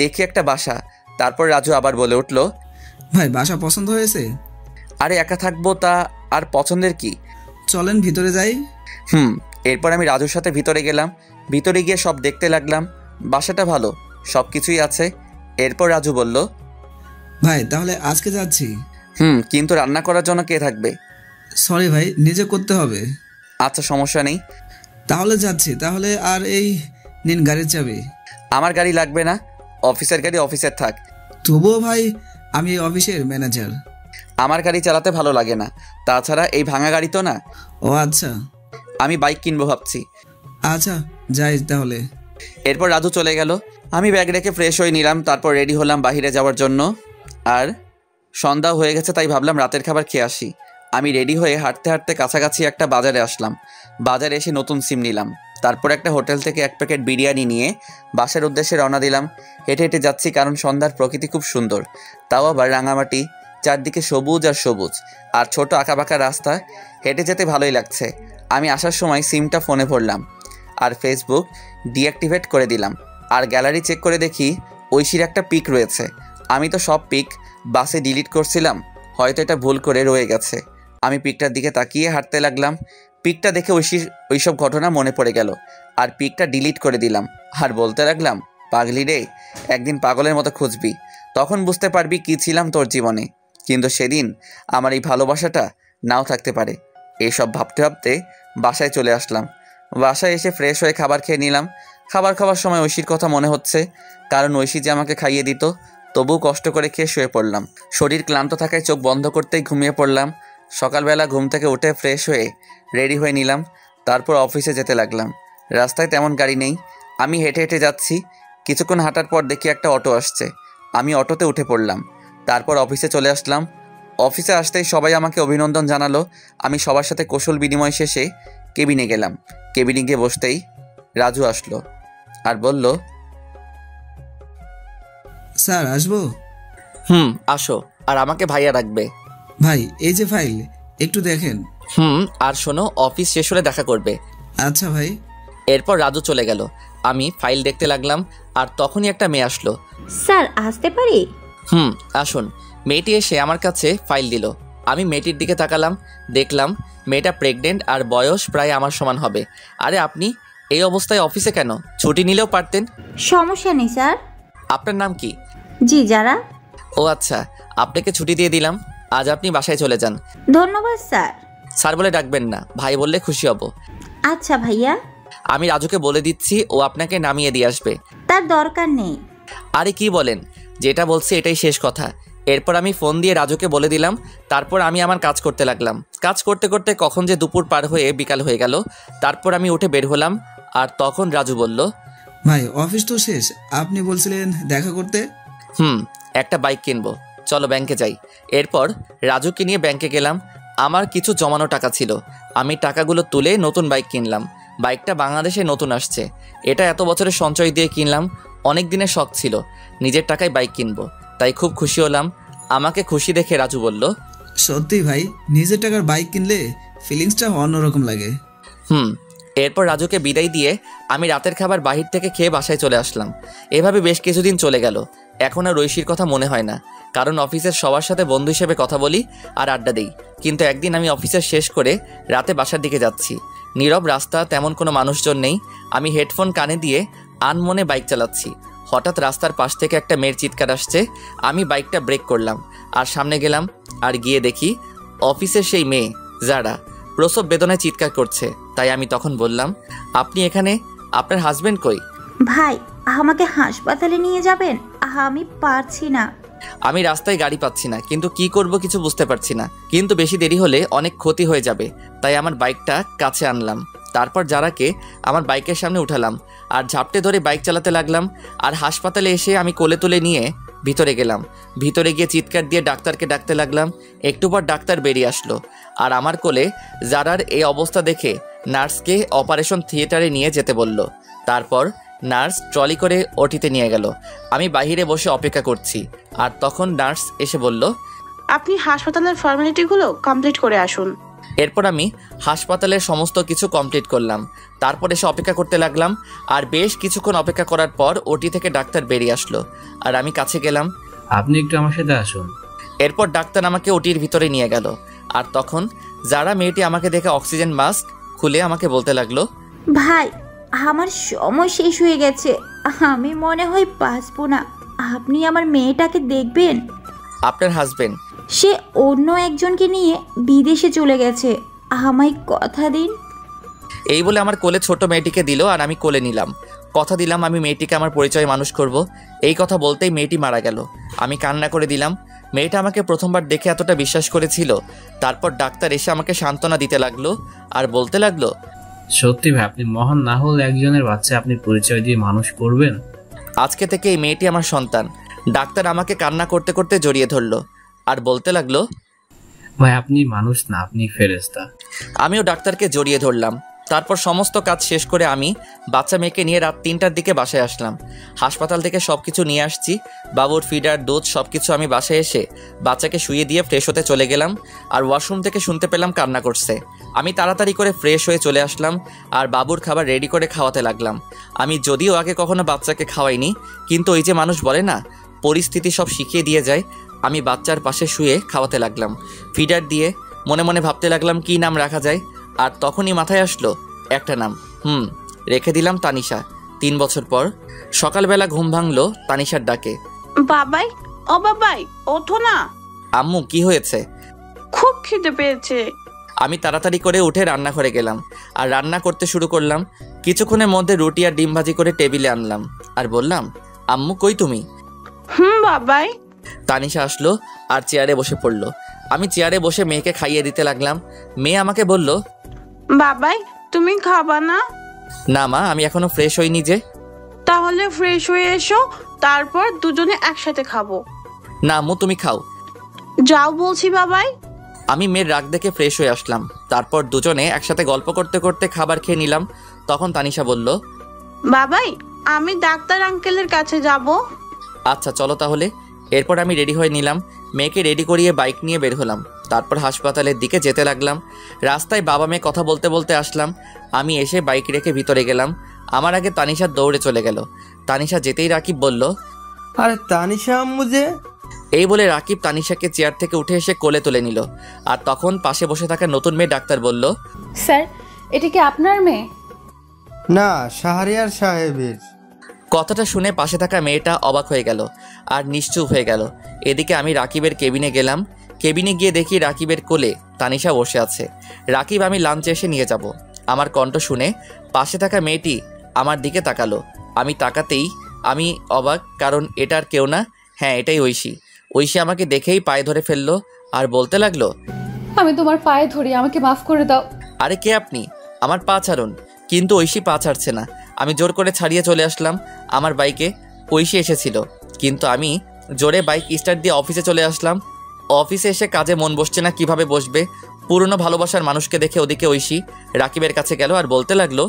দেখি একটা বাসা। তারপর রাজু আবার বলে উঠল, ভাই বাসা পছন্দ হয়েছে? আরে একা থাকবো তা আর পছন্দের কি, চলেন ভিতরে যাই। এরপর আমি রাজুর সাথে ভিতরে গেলাম। ভিতরে গিয়ে সব দেখতে লাগলাম। বাসাটা ভালো, সব কিছুই আছে। এরপর রাজু বলল, ভাই তাহলে আজকে যাচ্ছি। কিন্তু রান্না করার জন্য কে থাকবে? সরি ভাই, নিজে করতে হবে। আচ্ছা সমস্যা নেই, তাহলে যাচ্ছি। তাহলে আর এই নিন গাড়ির চাবি। আমার গাড়ি লাগবে না, অফিসের গাড়ি অফিসের থাক। তবুও ভাই আমি এই অফিসের ম্যানেজার। আমার গাড়ি চালাতে ভালো লাগে না, তাছাড়া এই ভাঙা গাড়ি তো না। ও আচ্ছা, আমি বাইক কিনবো ভাবছি। আচ্ছা যাই তাহলে। এরপর রাজু চলে গেল। আমি ব্যাগ রেখে ফ্রেশ হয়ে নিলাম। তারপর রেডি হলাম বাইরে যাওয়ার জন্য। আর সন্ধ্যা হয়ে গেছে, তাই ভাবলাম রাতের খাবার খেয়ে আসি। আমি রেডি হয়ে হাঁটতে হাঁটতে কাছাকাছি একটা বাজারে আসলাম। বাজারে এসে নতুন সিম নিলাম। তারপর একটা হোটেল থেকে 1 প্যাকেট বিরিয়ানি নিয়ে বাসার উদ্দেশ্যে রওনা দিলাম। হেঁটে হেঁটে যাচ্ছি কারণ সন্ধ্যার প্রকৃতি খুব সুন্দর, তাও আবার রাঙামাটি, চারদিকে সবুজ আর সবুজ, আর ছোট আঁকাবাঁকা রাস্তা, হেঁটে যেতে ভালোই লাগছে। আমি আসার সময় সিমটা ফোনে ভরলাম আর ফেসবুক ডিঅ্যাক্টিভেট করে দিলাম, আর গ্যালারি চেক করে দেখি ঐশীর একটা পিক রয়েছে। আমি তো সব পিক বাসে ডিলিট করছিলাম, হয়তো এটা ভুল করে রয়ে গেছে। আমি পিকটার দিকে তাকিয়ে হাঁটতে লাগলাম। পিকটা দেখে ঐশীর ওইসব ঘটনা মনে পড়ে গেল, আর পিকটা ডিলিট করে দিলাম আর বলতে লাগলাম, পাগলি রে, একদিন পাগলের মতো খুঁজবি, তখন বুঝতে পারবি কী ছিলাম তোর জীবনে। কিন্তু সেদিন আমার এই ভালোবাসাটা নাও থাকতে পারে। এইসব ভাবতে ভাবতে বাসায় চলে আসলাম। বাসায় এসে ফ্রেশ হয়ে খাবার খেয়ে নিলাম। খাবার খাওয়ার সময় ঐশীর কথা মনে হচ্ছে, কারণ ঐশী যে আমাকে খাইয়ে দিত। তবুও কষ্ট করে খেয়ে শুয়ে পড়লাম। শরীর ক্লান্ত থাকায় চোখ বন্ধ করতেই ঘুমিয়ে পড়লাম। সকালবেলা ঘুম থেকে উঠে ফ্রেশ হয়ে রেডি হয়ে নিলাম, তারপর অফিসে যেতে লাগলাম। রাস্তায় তেমন গাড়ি নেই, আমি হেঁটে হেঁটে যাচ্ছি। কিছুক্ষণ হাঁটার পর দেখি একটা অটো আসছে, আমি অটোতে উঠে পড়লাম। তারপর অফিসে চলে আসলাম। অফিসে আসতেই সবাই আমাকে অভিনন্দন জানালো। আমি সবার সাথে কৌশল বিনিময় শেষে কেবিনে গেলাম। কেবিনে গিয়ে বসতেই রাজু আসলো আর বলল, স্যার আসবো? আসো, আর আমাকে ভাইয়া রাখবে। ভাই এই যে ফাইল, একটু দেখেন। আর শোনো, অফিস শেষ হলে দেখা করবে। আচ্ছা ভাই। এরপর রাজু চলে গেল। আমি ফাইল দেখতে লাগলাম, আর তখনই একটা মেয়ে আসলো। স্যার আসতে পারি? আসুন। মেয়েটি এসে আমার কাছে ফাইল দিল। আমি মেয়েটির দিকে তাকালাম, দেখলাম মেয়েটা প্রেগনেন্ট আর বয়স প্রায় আমার সমান হবে। আরে আপনি এই অবস্থায় অফিসে কেন? ছুটি নিলেও পারতেন। সমস্যা নেই স্যার। আপনার নাম কি? জি যারা। ও আচ্ছা, আপনাকে ছুটি দিয়ে দিলাম, আজ আপনি বাসায় চলে যান। ধন্যবাদ স্যার। স্যার বলে ডাকবেন না, ভাই বললে খুশি হব। আচ্ছা ভাইয়া। আমি রাজুকে বলে দিচ্ছি, ও আপনাকে নামিয়ে দিয়ে আসবে। তার দরকার নেই। আরে কি বলেন, যেটা বলছি এটাই শেষ কথা। এরপর আমি ফোন দিয়ে রাজুকে বলে দিলাম। তারপর আমি আমার কাজ করতে লাগলাম। কাজ করতে করতে কখন যে দুপুর পার হয়ে বিকাল হয়ে গেল। তারপর আমি উঠে বের হলাম, আর তখন রাজু বলল, ভাই অফিস তো শেষ, আপনি বলছিলেন দেখা করতে। একটা বাইক কিনবো, চলো ব্যাংকে যাই। এরপর রাজুকে নিয়ে ব্যাংকে গেলাম। আমার কিছু জমানো টাকা ছিল, আমি টাকাগুলো তুলে নতুন বাইক কিনলাম। বাইকটা বাংলাদেশে নতুন আসছে, এটা এত বছরের সঞ্চয় দিয়ে কিনলাম। অনেক দিনের শখ ছিল নিজের টাকায় বাইক কিনবো, তাই খুব খুশি হলাম। আমাকে খুশি দেখে রাজু বলল, সত্যি ভাই, নিজের টাকার বাইক কিনলে ফিলিংসটা অন্যরকম লাগে। এরপর রাজুকে বিদায় দিয়ে আমি রাতের খাবার বাহির থেকে খেয়ে বাসায় চলে আসলাম। এভাবে বেশ কিছুদিন চলে গেল। এখন আর ঐশীর কথা মনে হয় না, কারণ অফিসের সবার সাথে বন্ধু হিসেবে কথা বলি আর আড্ডা দিই। কিন্তু একদিন আমি অফিসের শেষ করে রাতে বাসার দিকে যাচ্ছি। নীরব রাস্তা, তেমন কোনো মানুষজন নেই। আমি হেডফোন কানে দিয়ে আনমনে বাইক চালাচ্ছি। হঠাৎ রাস্তার পাশ থেকে একটা মেয়ের চিৎকার আসছে। আমি বাইকটা ব্রেক করলাম আর সামনে গেলাম, আর গিয়ে দেখি অফিসের সেই মেয়ে যারা প্রসব বেদনায় চিৎকার করছে। তাই আমি তখন বললাম, আপনি এখানে? আপনার হাজবেন্ড কই? ভাই আমাকে হাসপাতালে নিয়ে যাবেন, আমি পারছি না। আমি রাস্তায় গাড়ি পাচ্ছি না, কিন্তু কি করব কিছু বুঝতে পারছি না। কিন্তু বেশি দেরি হলে অনেক ক্ষতি হয়ে যাবে, তাই আমার বাইকটা কাছে আনলাম। তারপর যারাকে আমার বাইকের সামনে উঠালাম আর ঝাপটে ধরে বাইক চালাতে লাগলাম। আর হাসপাতালে এসে আমি কোলে তুলে নিয়ে ভিতরে গেলাম। ভিতরে গিয়ে চিৎকার দিয়ে ডাক্তারকে ডাকতে লাগলাম। একটু পর ডাক্তার বেরিয়ে আসলো, আর আমার কোলে যারার এই অবস্থা দেখে নার্সকে অপারেশন থিয়েটারে নিয়ে যেতে বলল। তারপর নার্স ট্রলি করে ওটিতে নিয়ে গেল। আমি বাইরে বসে অপেক্ষা করছি, আর তখন নার্স এসে বলল, আপনি হাসপাতালের ফর্মালিটিগুলো কমপ্লিট করে আসুন। এরপর আমি হাসপাতালের সমস্ত কিছু কমপ্লিট করলাম। তারপর এসে অপেক্ষা করতে লাগলাম, আর বেশ কিছুক্ষণ অপেক্ষা করার পর ওটি থেকে ডাক্তার বেরিয়ে আসলো, আর আমি কাছে গেলাম। আপনি একটু আমার সাথে আসুন। এরপর ডাক্তার আমাকে ওটির ভিতরে নিয়ে গেল, আর তখন যারা মেয়েটি আমাকে দেখে অক্সিজেন মাস্ক খুলে আমাকে বলতে লাগলো, ভাই আমার সময় শেষ হয়ে গেছে, আমি মনে হয় বাঁচবো না, আপনি আমার মেয়েটাকে দেখবেন। আপনার হাজবেন্ড? সে অন্য একজনকে নিয়ে বিদেশে চলে গেছে, আমায় কথা দিন। এই বলে আমার কোলে ছোট মেয়েটিকে দিল, আর আমি কোলে নিলাম। কথা দিলাম আমি মেয়েটিকে আমার পরিচয় মানুষ করব। এই কথা বলতেই মেয়েটি মারা গেল। আমি কান্না করে দিলাম। মেয়েটা আমাকে প্রথমবার দেখে এতটা বিশ্বাস করেছিল। তারপর ডাক্তার এসে আমাকে সান্ত্বনা দিতে লাগলো আর বলতে লাগলো, সত্যি ভাই, আপনি মহান না হলে একজনের বাচ্চা আপনি পরিচয় দিয়ে মানুষ করবেন। আজকে থেকে এই মেয়েটি আমার সন্তান। ডাক্তার আমাকে কান্না করতে করতে জড়িয়ে ধরলো আর বলতে লাগলো, ভাই আপনি মানুষ না, আপনি ফেরেশতা। আমিও ডাক্তারকে জড়িয়ে ধরলাম। তারপর সমস্ত কাজ শেষ করে আমি বাচ্চা মেয়েকে নিয়ে রাত 3টার দিকে বাসায় আসলাম। হাসপাতাল থেকে সব কিছু নিয়ে আসছি, বাবুর ফিডার, দুধ সব কিছু। আমি বাসায় এসে বাচ্চাকে শুয়ে দিয়ে ফ্রেশ হতে চলে গেলাম, আর ওয়াশরুম থেকে শুনতে পেলাম কান্না করছে। আমি তাড়াতাড়ি করে ফ্রেশ হয়ে চলে আসলাম আর বাবুর খাবার রেডি করে খাওয়াতে লাগলাম। আমি যদিও আগে কখনো বাচ্চাকে খাওয়াইনি, কিন্তু ওই যে মানুষ বলে না, পরিস্থিতি সব শিখিয়ে দিয়ে যায়। আমি বাচ্চার পাশে শুয়ে খাওয়াতে লাগলাম, ফিডার দিয়ে। মনে মনে ভাবতে লাগলাম কী নাম রাখা যায়, আর তখনই মাথায় আসলো একটা নাম। রেখে দিলাম তানিশা। 3 বছর পর সকালবেলা ঘুম ভাঙলো তানিশার ডাকে। বাবাই, ও বাবাই, ওঠো না। আম্মু, কি হয়েছে? খুব খিদে পেয়েছে। আমি তাড়াতাড়ি করে উঠে রান্নাঘরে গেলাম আর রান্না করতে শুরু করলাম। কিছুক্ষণের মধ্যে রুটি আর ডিম ভাজি করে টেবিলে আনলাম আর বললাম, আম্মু কই তুমি? বাবাই। তানিশা আসলো আর চেয়ারে বসে পড়লো। আমি চেয়ারে বসে মেয়েকে খাইয়ে দিতে লাগলাম। মেয়ে আমাকে বলল, বাবাই তুমি খাবা না? না মা, আমি এখনো ফ্রেশ হইনি যে। তাহলে ফ্রেশ হয়ে এসো, তারপর দুজনে একসাথে খাবো। না আম্মু, তুমি খাও। যাও বলছি বাবাই। আমি মেয়ের রাগ দেখে ফ্রেশ হয়ে আসলাম। তারপর দুজনে একসাথে গল্প করতে করতে খাবার খেয়ে নিলাম। তখন তানিশা বলল, বাবাই আমি ডাক্তার আঙ্কেলের কাছে যাব। আচ্ছা চলো তাহলে। এরপর আমি রেডি হয়ে নিলাম, মেয়েকে রেডি করিয়ে বাইক নিয়ে বের হলাম। তারপর হাসপাতালের দিকে যেতে লাগলাম। রাস্তায় বাবা মেয়ে কথা বলতে বলতে আসলাম। আমি এসে বাইক রেখে ভিতরে গেলাম। আমার আগে তানিশা দৌড়ে চলে গেল। তানিশা যেতেই রাকিব বলল, আরে তানিশা আম্মু যে। এই বলে রাকিব তানিশাকে চেয়ার থেকে উঠে এসে কোলে তুলে নিল। আর তখন পাশে বসে থাকা নতুন মেয়ে ডাক্তার বলল, স্যার এটা কি আপনার মেয়ে? না, শাহরিয়ার সাহেবের। কথাটা শুনে পাশে থাকা মেয়েটা অবাক হয়ে গেল আর নিশ্চুপ হয়ে গেল। এদিকে আমি রাকিবের কেবিনে গেলাম। কেবিনে গিয়ে দেখি রাকিবের কোলে তানিশা বসে আছে। রাকিব আমি লাঞ্চে এসে নিয়ে যাব। আমার কণ্ঠ শুনে পাশে থাকা মেয়েটি আমার দিকে তাকালো। আমি তাকাতেই আমি অবাক, কারণ এটার কেউ না, হ্যাঁ এটাই ঐশী। ঐশী আমাকে দেখেই পায়ে ধরে ফেললো আর বলতে লাগলো, আমি তোমার পায়ে ধরি, আমাকে মাফ করে দাও। আরে কে আপনি? আমার পা ছাড়ুন। কিন্তু ঐশী পা ছাড়ছে না। আমি জোর করে ছাড়িয়ে চলে আসলাম আমার বাইকে। ঐশী এসেছিল, কিন্তু আমি জোরে বাইক স্টার্ট দিয়ে অফিসে চলে আসলাম। অফিসে এসে কাজে মন বসছে না, কিভাবে বসবে? পুরনো ভালোবাসার মানুষকে দেখে ওদিকে ঐশী রাকিবের কাছে গেল আর বলতে লাগলো,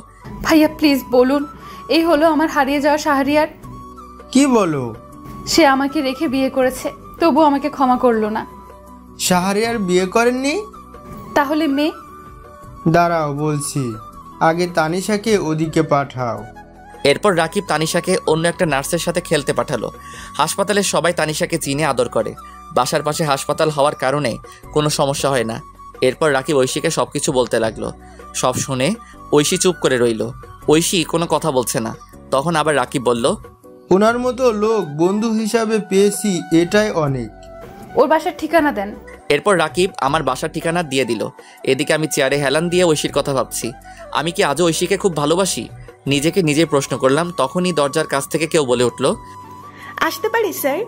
ভাইয়া প্লিজ বলুন, এই হলো আমার হারিয়ে যাওয়া শাহরিয়ার। কি বলো? সে আমাকে রেখে বিয়ে করেছে, তবু আমাকে ক্ষমা করলো না। শাহরিয়ার বিয়ে করেননি? তাহলে মেয়ে? দাঁড়াও বলছি, আগে তানিশাকে ওদিকে পাঠাও। এরপর রাকিব তানিশাকে অন্য একটা নার্সের সাথে খেলতে পাঠালো। হাসপাতালের সবাই তানিশাকে চিনে আদর করে। বাসার পাশে হাসপাতাল হওয়ার কারণে কোনো সমস্যা হয় না। এরপর রাকিব ঐশীকে সব কিছু বলতে লাগলো। সব শুনে ঐশী চুপ করে রইল। ঐশী কোনো কথা বলছে না। তখন আবার রাকিব বলল, ওনার মতো লোক বন্ধু হিসাবে পেয়েছি, এটাই অনেক। ওর বাসার ঠিকানা দেন। এরপর রাকিব আমার বাসার ঠিকানা দিয়ে দিল। এদিকে আমি চেয়ারে হেলান দিয়ে ঐশীর কথা ভাবছি। আমি কি আজও ঐশীকে খুব ভালোবাসি? নিজেকে নিজে প্রশ্ন করলাম। তখনই দরজার কাছ থেকে কেউ বলে উঠল, আসতে পারি স্যার?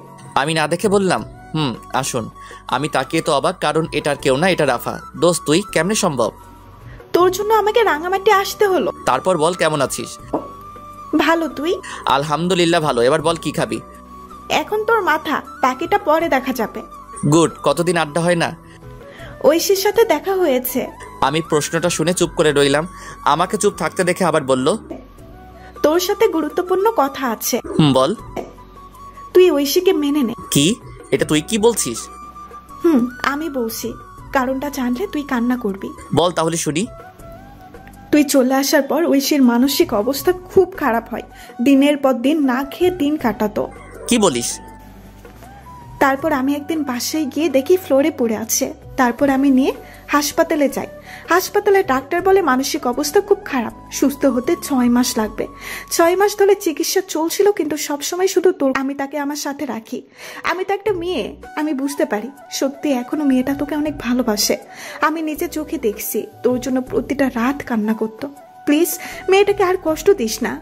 আমি না দেখে বললাম, আসুন। আমি তাকিয়ে তো অবাক, কারণ এটার কেউ না, এটা রাফা। দোস্ত তুই কেমনে সম্ভব? তোর জন্য আমাকে রাঙামাটি আসতে হলো। তারপর বল, কেমন আছিস? ভালো, তুই? আলহামদুলিল্লাহ ভালো। এবার বল কি খাবি? এখন তোর মাথা, বাকিটা পরে দেখা যাবে। গুড। কতদিন আড্ডা হয় না। ঐশীর সাথে দেখা হয়েছে। আমি প্রশ্নটা শুনে চুপ করে রইলাম। আমাকে চুপ থাকতে দেখে আবার বলল, তোর সাথে গুরুত্বপূর্ণ কথা আছে। বল। তুই ঐশীকে মেনে নে। কি? এটা তুই কি বলছিস? আমি বলছি, কারণটা জানলে তুই কান্না করবি। বল তাহলে শুনি। তুই চলে আসার পর ঐশীর মানসিক অবস্থা খুব খারাপ হয়। দিনের পর দিন না খেয়ে দিন কাটাতো। কি বলিস? তারপর আমি একদিন বাসায় গিয়ে দেখি ফ্লোরে পড়ে আছে। তারপর আমি নিয়ে হাসপাতালে যাই। হাসপাতালে ডাক্তার বলে মানসিক অবস্থা খুব খারাপ, সুস্থ হতে 6 মাস লাগবে। 6 মাস ধরে চিকিৎসা চলছিল, কিন্তু সবসময় শুধু তোর। আমি তাকে আমার সাথে রাখি। আমি তো একটা মেয়ে, আমি বুঝতে পারি সত্যি এখনো মেয়েটা তোকে অনেক ভালোবাসে। আমি নিজে চোখে দেখছি তোর জন্য প্রতিটা রাত কান্না করতো। প্লিজ মেয়েটাকে আর কষ্ট দিস না।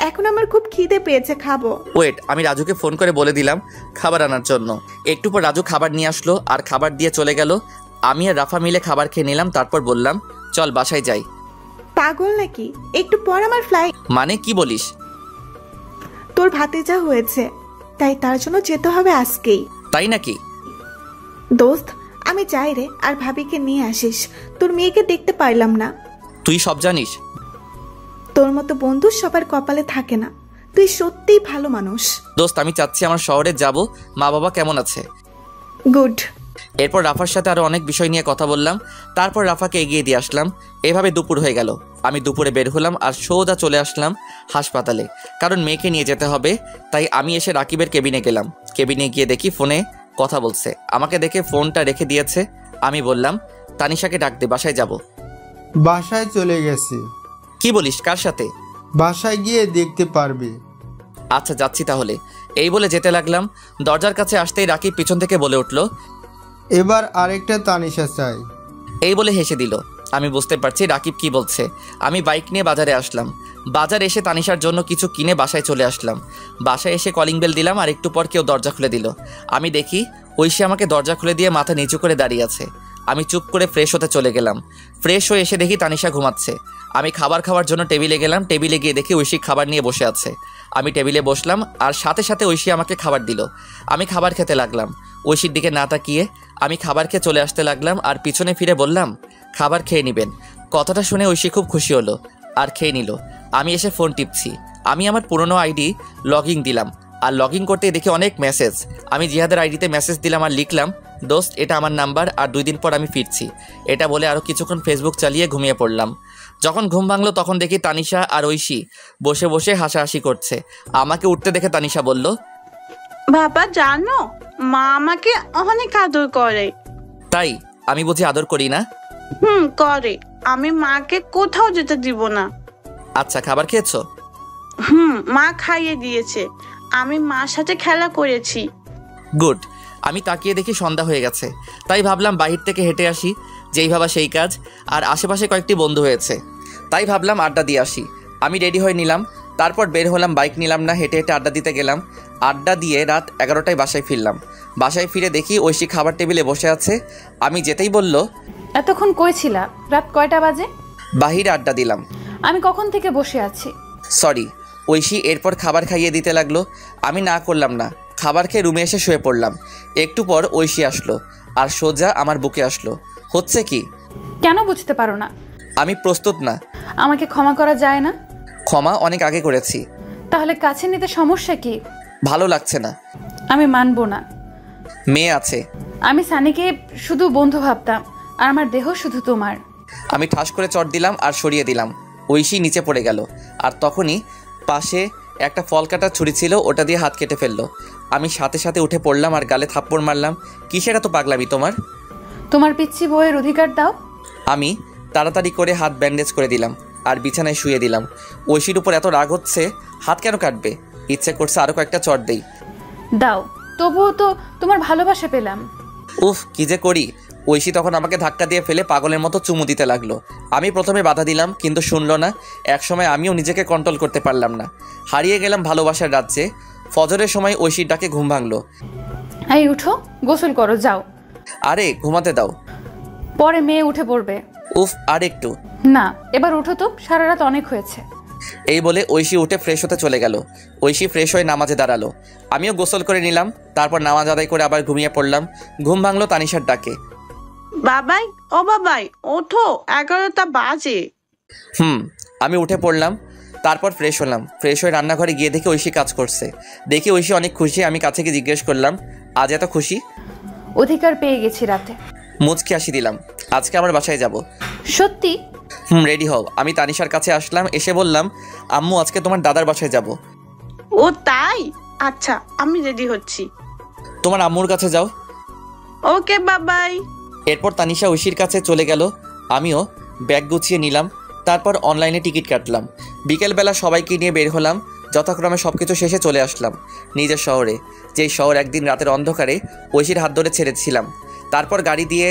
এখন আমার খুব খিদে পেয়েছে, খাবো। ওয়েট, আমি রাজুকে ফোন করে বলে দিলাম খাবার আনার জন্য। একটু পর রাজু খাবার নিয়ে আসলো আর খাবার দিয়ে চলে গেল। আমি আর রাফা মিলে খাবার খেয়ে নিলাম। তারপর বললাম, চল বাসায় যাই। পাগল নাকি? একটু পর আমার ফ্লাইট। মানে কি বলিস? তোর ভাতিজা হয়েছে, তাই তার জন্য যেতে হবে আজকেই। তাই নাকি? দোস্ত আমি যাই রে, আর ভাবিকে নিয়ে আসিস। তোর মেয়েকে দেখতে পারলাম না। তুই সব জানিস? তোর মতো বন্ধু সবার কপালে থাকে না। তুই সত্যিই ভালো মানুষ। দোস্ত, আমি চাচ্ছি আমার শহরে যাব। মা বাবা কেমন আছে? গুড। এরপর রাফার সাথে আরও অনেক বিষয় নিয়ে কথা বললাম। তারপর রাফাকে এগিয়ে দিয়ে আসলাম। এভাবে দুপুর হয়ে গেল। আমি দুপুরে বের হলাম আর সোজা চলে আসলাম হাসপাতালে, কারণ মেয়েকে নিয়ে যেতে হবে। তাই আমি এসে রাকিবের কেবিনে গেলাম। কেবিনে গিয়ে দেখি ফোনে কথা বলছে। আমাকে দেখে ফোনটা রেখে দিয়েছে। আমি বললাম, তানিশাকে ডাক দে, বাসায় যাব। বাসায় চলে গেছে। কি বলিস? কার সাথে? বাসায় গিয়ে দেখতে পারবে। আচ্ছা, যাচ্ছি তাহলে। এই বলে যেতে লাগলাম। দরজার কাছে আসতেই রাকিব পিছন থেকে বলে উঠল, এবার আরেকটা তানিশা চাই। এই বলে হেসে দিল। আমি বুঝতে পারছি রাকিব কি বলছে। আমি বাইক নিয়ে বাজারে আসলাম। বাজারে এসে তানিশার জন্য কিছু কিনে বাসায় চলে আসলাম। বাসায় এসে কলিং বেল দিলাম, আর একটু পর কেউ দরজা খুলে দিল। আমি দেখি ঐশী আমাকে দরজা খুলে দিয়ে মাথা নিচু করে দাঁড়িয়ে আছে। আমি চুপ করে ফ্রেশ হতে চলে গেলাম। ফ্রেশ হয়ে এসে দেখি তানিশা ঘুমাচ্ছে। আমি খাবার খাওয়ার জন্য টেবিলে গেলাম। টেবিলে গিয়ে দেখি ঐশী খাবার নিয়ে বসে আছে। আমি টেবিলে বসলাম আর সাথে সাথে ঐশী আমাকে খাবার দিল। আমি খাবার খেতে লাগলাম। ঐশীর দিকে না তাকিয়ে আমি খাবার খেয়ে চলে আসতে লাগলাম আর পিছনে ফিরে বললাম, খাবার খেয়ে নেবেন। কথাটা শুনে ঐশী খুব খুশি হলো আর খেয়ে নিল। আমি এসে ফোন টিপছি। আমি আমার পুরনো আইডি লগইন দিলাম আর লগইন করতে দেখি অনেক মেসেজ। আমি জিহাদের আইডিতে মেসেজ দিলাম আর লিখলাম, দোস্ত, এটা আমার নাম্বার আর 2 দিন পর আমি ফিরছি। এটা বলে আরও কিছুক্ষণ ফেসবুক চালিয়ে ঘুমিয়ে পড়লাম। যখন ঘুম ভাঙলো তখন দেখি তানিশা আর ঐশী বসে বসে হাসাহাসি করছে। আমাকে উঠতে দেখে তানিশা বলল, বাবা জানো, মা আমাকে অনেক আদর করে। তাই? আমি বুঝি আদর করি না? করে। আমি মাকে কোথাও যেতে দিব না। আচ্ছা, খাবার খেয়েছো? মা খাইয়ে দিয়েছে। আমি মার সাথে খেলা করেছি। গুড। আমি তাকিয়ে দেখি সন্ধ্যা হয়ে গেছে। তাই ভাবলাম বাহির থেকে হেঁটে আসি। যেই ভাবা সেই কাজ। আর আশেপাশে কয়েকটি বন্ধু হয়েছে, তাই ভাবলাম আড্ডা দিয়ে আসি। আমি রেডি হয়ে নিলাম। তারপর বের হলাম। বাইক নিলাম না, হেঁটে হেঁটে আড্ডা দিতে গেলাম। আড্ডা দিয়ে রাত 11টায় বাসায় ফিরলাম। বাসায় ফিরে দেখি ঐশী খাবার টেবিলে বসে আছে। আমি যেতেই বলল, এতক্ষণ কই ছিলা? রাত কয়টা বাজে? বাহিরে আড্ডা দিলাম। আমি কখন থেকে বসে আছি। সরি। ঐশী এরপর খাবার খাইয়ে দিতে লাগলো। আমি না করলাম না। খাবার খেয়ে রুমে এসে শুয়ে পড়লাম। একটু পর ঐশী আসলো আর সোজা আমার বুকে আসলো। হচ্ছে কি? কেন বুঝতে পারো না? আমি প্রস্তুত না। আমাকে ক্ষমা করা যায় না? ক্ষমা অনেক আগে করেছি। তাহলে কাছে নিতে সমস্যা কি? ভালো লাগছে না। আমি মানবো না। মেয়ে আছে। আমি সানিকে শুধু বন্ধু ভাবতাম, আর আমার দেহ শুধু তোমার। আমি ঠাস করে চট দিলাম আর সরিয়ে দিলাম। ঐশী নিচে পড়ে গেল। আর তখনই পাশে একটা ফল কাটার ছুরি ছিল, ওটা দিয়ে হাত কেটে ফেললো। আমি সাথে সাথে উঠে পড়লাম আর গালে থাপ্পড় মারলাম। কিসের এত পাগলামি তোমার? তোমার পিচ্ছি বউয়ের অধিকার দাও। আমি তাড়াতাড়ি করে হাত ব্যান্ডেজ করে দিলাম আর বিছানায় শুয়ে দিলাম। ঐশীর উপর এত রাগ হচ্ছে, হাত কেন কাটবে? ইচ্ছে করছে আরও কয়েকটা চট দেই। দাও, তবুও তো তোমার ভালোবাসা পেলাম। উফ, কি যে করি। ঐশী তখন আমাকে ধাক্কা দিয়ে ফেলে পাগলের মতো চুমু দিতে লাগলো। আমি প্রথমে বাধা দিলাম, কিন্তু শুনলো না। একসময় আমিও নিজেকে কন্ট্রোল করতে পারলাম না। হারিয়ে গেলাম ভালোবাসার রাজ্যে। ফজরের সময় ঐশীর ডাকে ঘুম ভাঙলো। এই উঠো, গোসল করো, যাও। আরে ঘুমাতে দাও, পরে মেয়ে উঠে পড়বে। উফ, আর একটু না, এবার উঠো তো, সারা রাত অনেক হয়েছে। এই বলে ঐশী উঠে ফ্রেশ হতে চলে গেল। ঐশী ফ্রেশ হয়ে নামাজে দাঁড়ালো। আমিও গোসল করে নিলাম। তারপর নামাজ আদায় করে আবার ঘুমিয়ে পড়লাম। ঘুম ভাঙলো তানিশার ডাকে। বাবাই, ও বাবাই, ওঠো, 11টা বাজে। আমি উঠে পড়লাম। তারপর ফ্রেশ হলাম। ফ্রেশ হয়ে রান্নাঘরে গিয়ে দেখি ঐশী কাজ করছে। দেখি ঐশী অনেক খুশি। আমি কাছে গিয়ে জিজ্ঞেস করলাম, আজ এত খুশি? অধিকার পেয়ে গেছি রাতে। মুচকি হাসি দিলাম। আজকে আমার বাসায় যাব। সত্যি? রেডি হও। আমি তানিশার কাছে আসলাম। এসে বললাম, আম্মু আজকে তোমার দাদার বাসায় যাব। ও তাই? আচ্ছা, আমি রেডি হচ্ছি। তোমার আম্মুর কাছে যাও। ওকে বাবাই। এরপর তানিশা ঐশীর কাছে চলে গেল। আমিও ব্যাগ গুছিয়ে নিলাম। তারপর অনলাইনে টিকিট কাটলাম। বিকেলবেলা সবাইকে নিয়ে বের হলাম। যথাক্রমে সব কিছু শেষে চলে আসলাম নিজের শহরে, যেই শহর একদিন রাতের অন্ধকারে ঐশীর হাত ধরে ছেড়েছিলাম। তারপর গাড়ি দিয়ে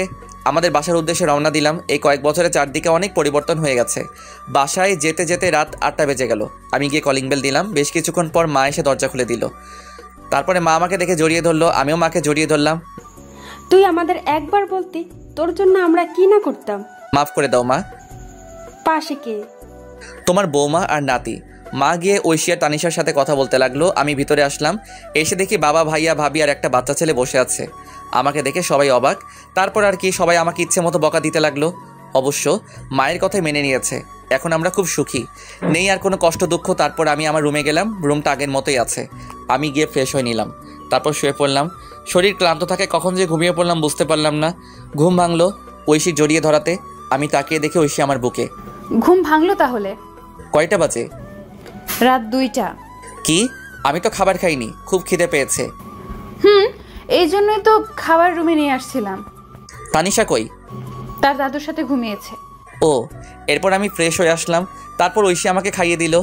আমাদের বাসার উদ্দেশ্যে রওনা দিলাম। এই কয়েক বছরে চারদিকে অনেক পরিবর্তন হয়ে গেছে। বাসায় যেতে যেতে রাত 8টা বেজে গেল। আমি গিয়ে কলিং বেল দিলাম। বেশ কিছুক্ষণ পর মা এসে দরজা খুলে দিল। তারপরে মা আমাকে দেখে জড়িয়ে ধরলো। আমিও মাকে জড়িয়ে ধরলাম। তুই আমাদের একবার বলতি, তোর জন্য আমরা কি না করতাম। মাফ করে দাও মা। পাশে কে? তোমার বৌমা আর নাতি। মা গিয়ে ঐশী আর তানিশার সাথে কথা বলতে লাগলো। আমি ভিতরে আসলাম। এসে দেখি বাবা, ভাইয়া, ভাবি আর একটা বাচ্চা ছেলে বসে আছে। আমাকে দেখে সবাই অবাক। তারপর আর কি, সবাই আমাকে ইচ্ছে মতো বকা দিতে লাগলো। অবশ্য মায়ের কথাই মেনে নিয়েছে। এখন আমরা খুব সুখী, নেই আর কোনো কষ্ট দুঃখ। তারপর আমি আমার রুমে গেলাম, রুমটা আগের মতোই আছে। আমি গিয়ে ফ্রেশ হয়ে নিলাম, তারপর শুয়ে পড়লাম। শরীর ক্লান্ত থাকে, কখন যে ঘুমিয়ে পড়লাম বুঝতে পারলাম না। ঘুম ভাঙলো ঐশী জড়িয়ে ধরাতে। আমি তাকিয়ে দেখে ঐশী আমার বুকে। ঘুম ভাঙলো তাহলে? কয়টা বাজে? রাত 2টা। কি? আমি তো খাবার খাইনি, খুব খিদে পেয়েছে। এই জন্যই তো খাবার রুমে নিয়ে আসছিলাম। তানিশা কই? তার দাদুর সাথে ঘুমিয়েছে। ও, এরপর আমি ফ্রেশ হয়ে আসলাম। তারপর ঐশী আমাকে খাইয়ে দিল,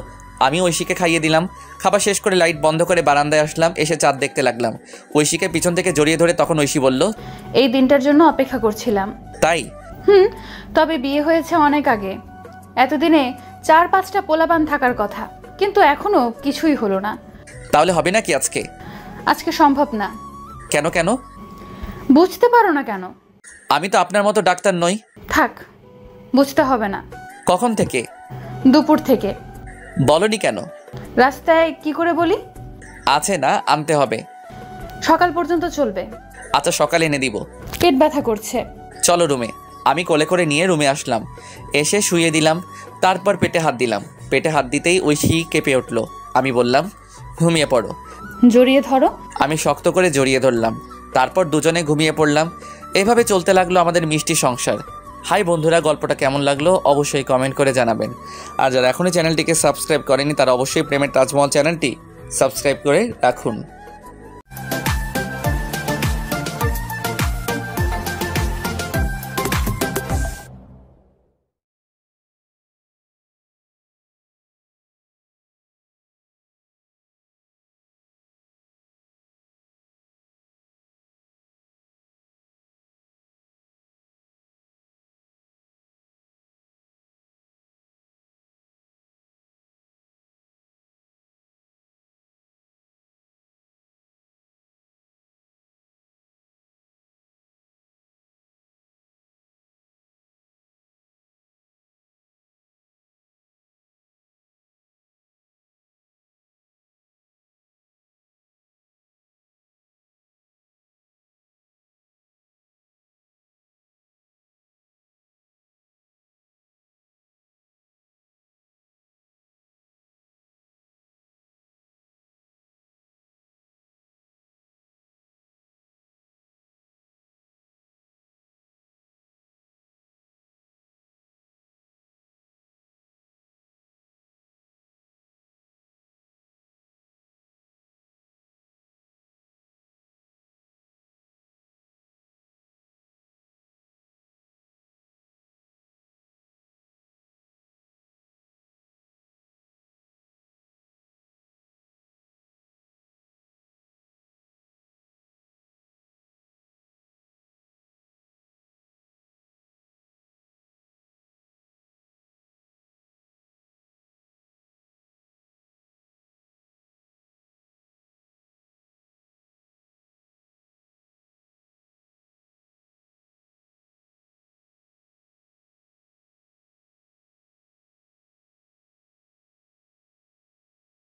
আমি ঐশীকে খাইয়ে দিলাম। খাবার শেষ করে লাইট বন্ধ করে বারান্দায় আসলাম, এসে চাঁদ দেখতে লাগলাম। ঐশীকে পিছন থেকে জড়িয়ে ধরে তখন ঐশী বলল, এই দিনটার জন্য অপেক্ষা করছিলাম। তাই? তবে বিয়ে হয়েছে অনেক আগে। এতদিনে 4-5টা পোলাপান থাকার কথা, কিন্তু এখনো কিছুই হলো না। তাহলে হবে নাকি আজকে? আজকে সম্ভব না। কেন কেন? বুঝতে পারো না কেন? আমি তো আপনার মতো ডাক্তার নই। থাক, বুঝতে হবে না। কখন থেকে? দুপুর থেকে। বলনি কেন? রাস্তায় কি করে বলি? আছে না, আনতে হবে। সকাল পর্যন্ত চলবে। আচ্ছা, সকালে এনে দিব। পেট ব্যথা করছে। চলো রুমে। আমি কোলে করে নিয়ে রুমে আসলাম, এসে শুয়ে দিলাম। তারপর পেটে হাত দিলাম। পেটে হাত দিতেই ঐশী কেঁপে উঠল। আমি বললাম, ঘুমিয়ে পড়ো। জড়িয়ে ধরো। আমি শক্ত করে জড়িয়ে ধরলাম। তারপর দুজনে ঘুমিয়ে পড়লাম। এভাবে চলতে লাগলো আমাদের মিষ্টি সংসার। হাই বন্ধুরা, গল্পটা কেমন লাগলো অবশ্যই কমেন্ট করে জানাবেন। আর যারা এখনই চ্যানেলটিকে সাবস্ক্রাইব করেনি তারা অবশ্যই প্রেমের তাজমহল চ্যানেলটি সাবস্ক্রাইব করে রাখুন।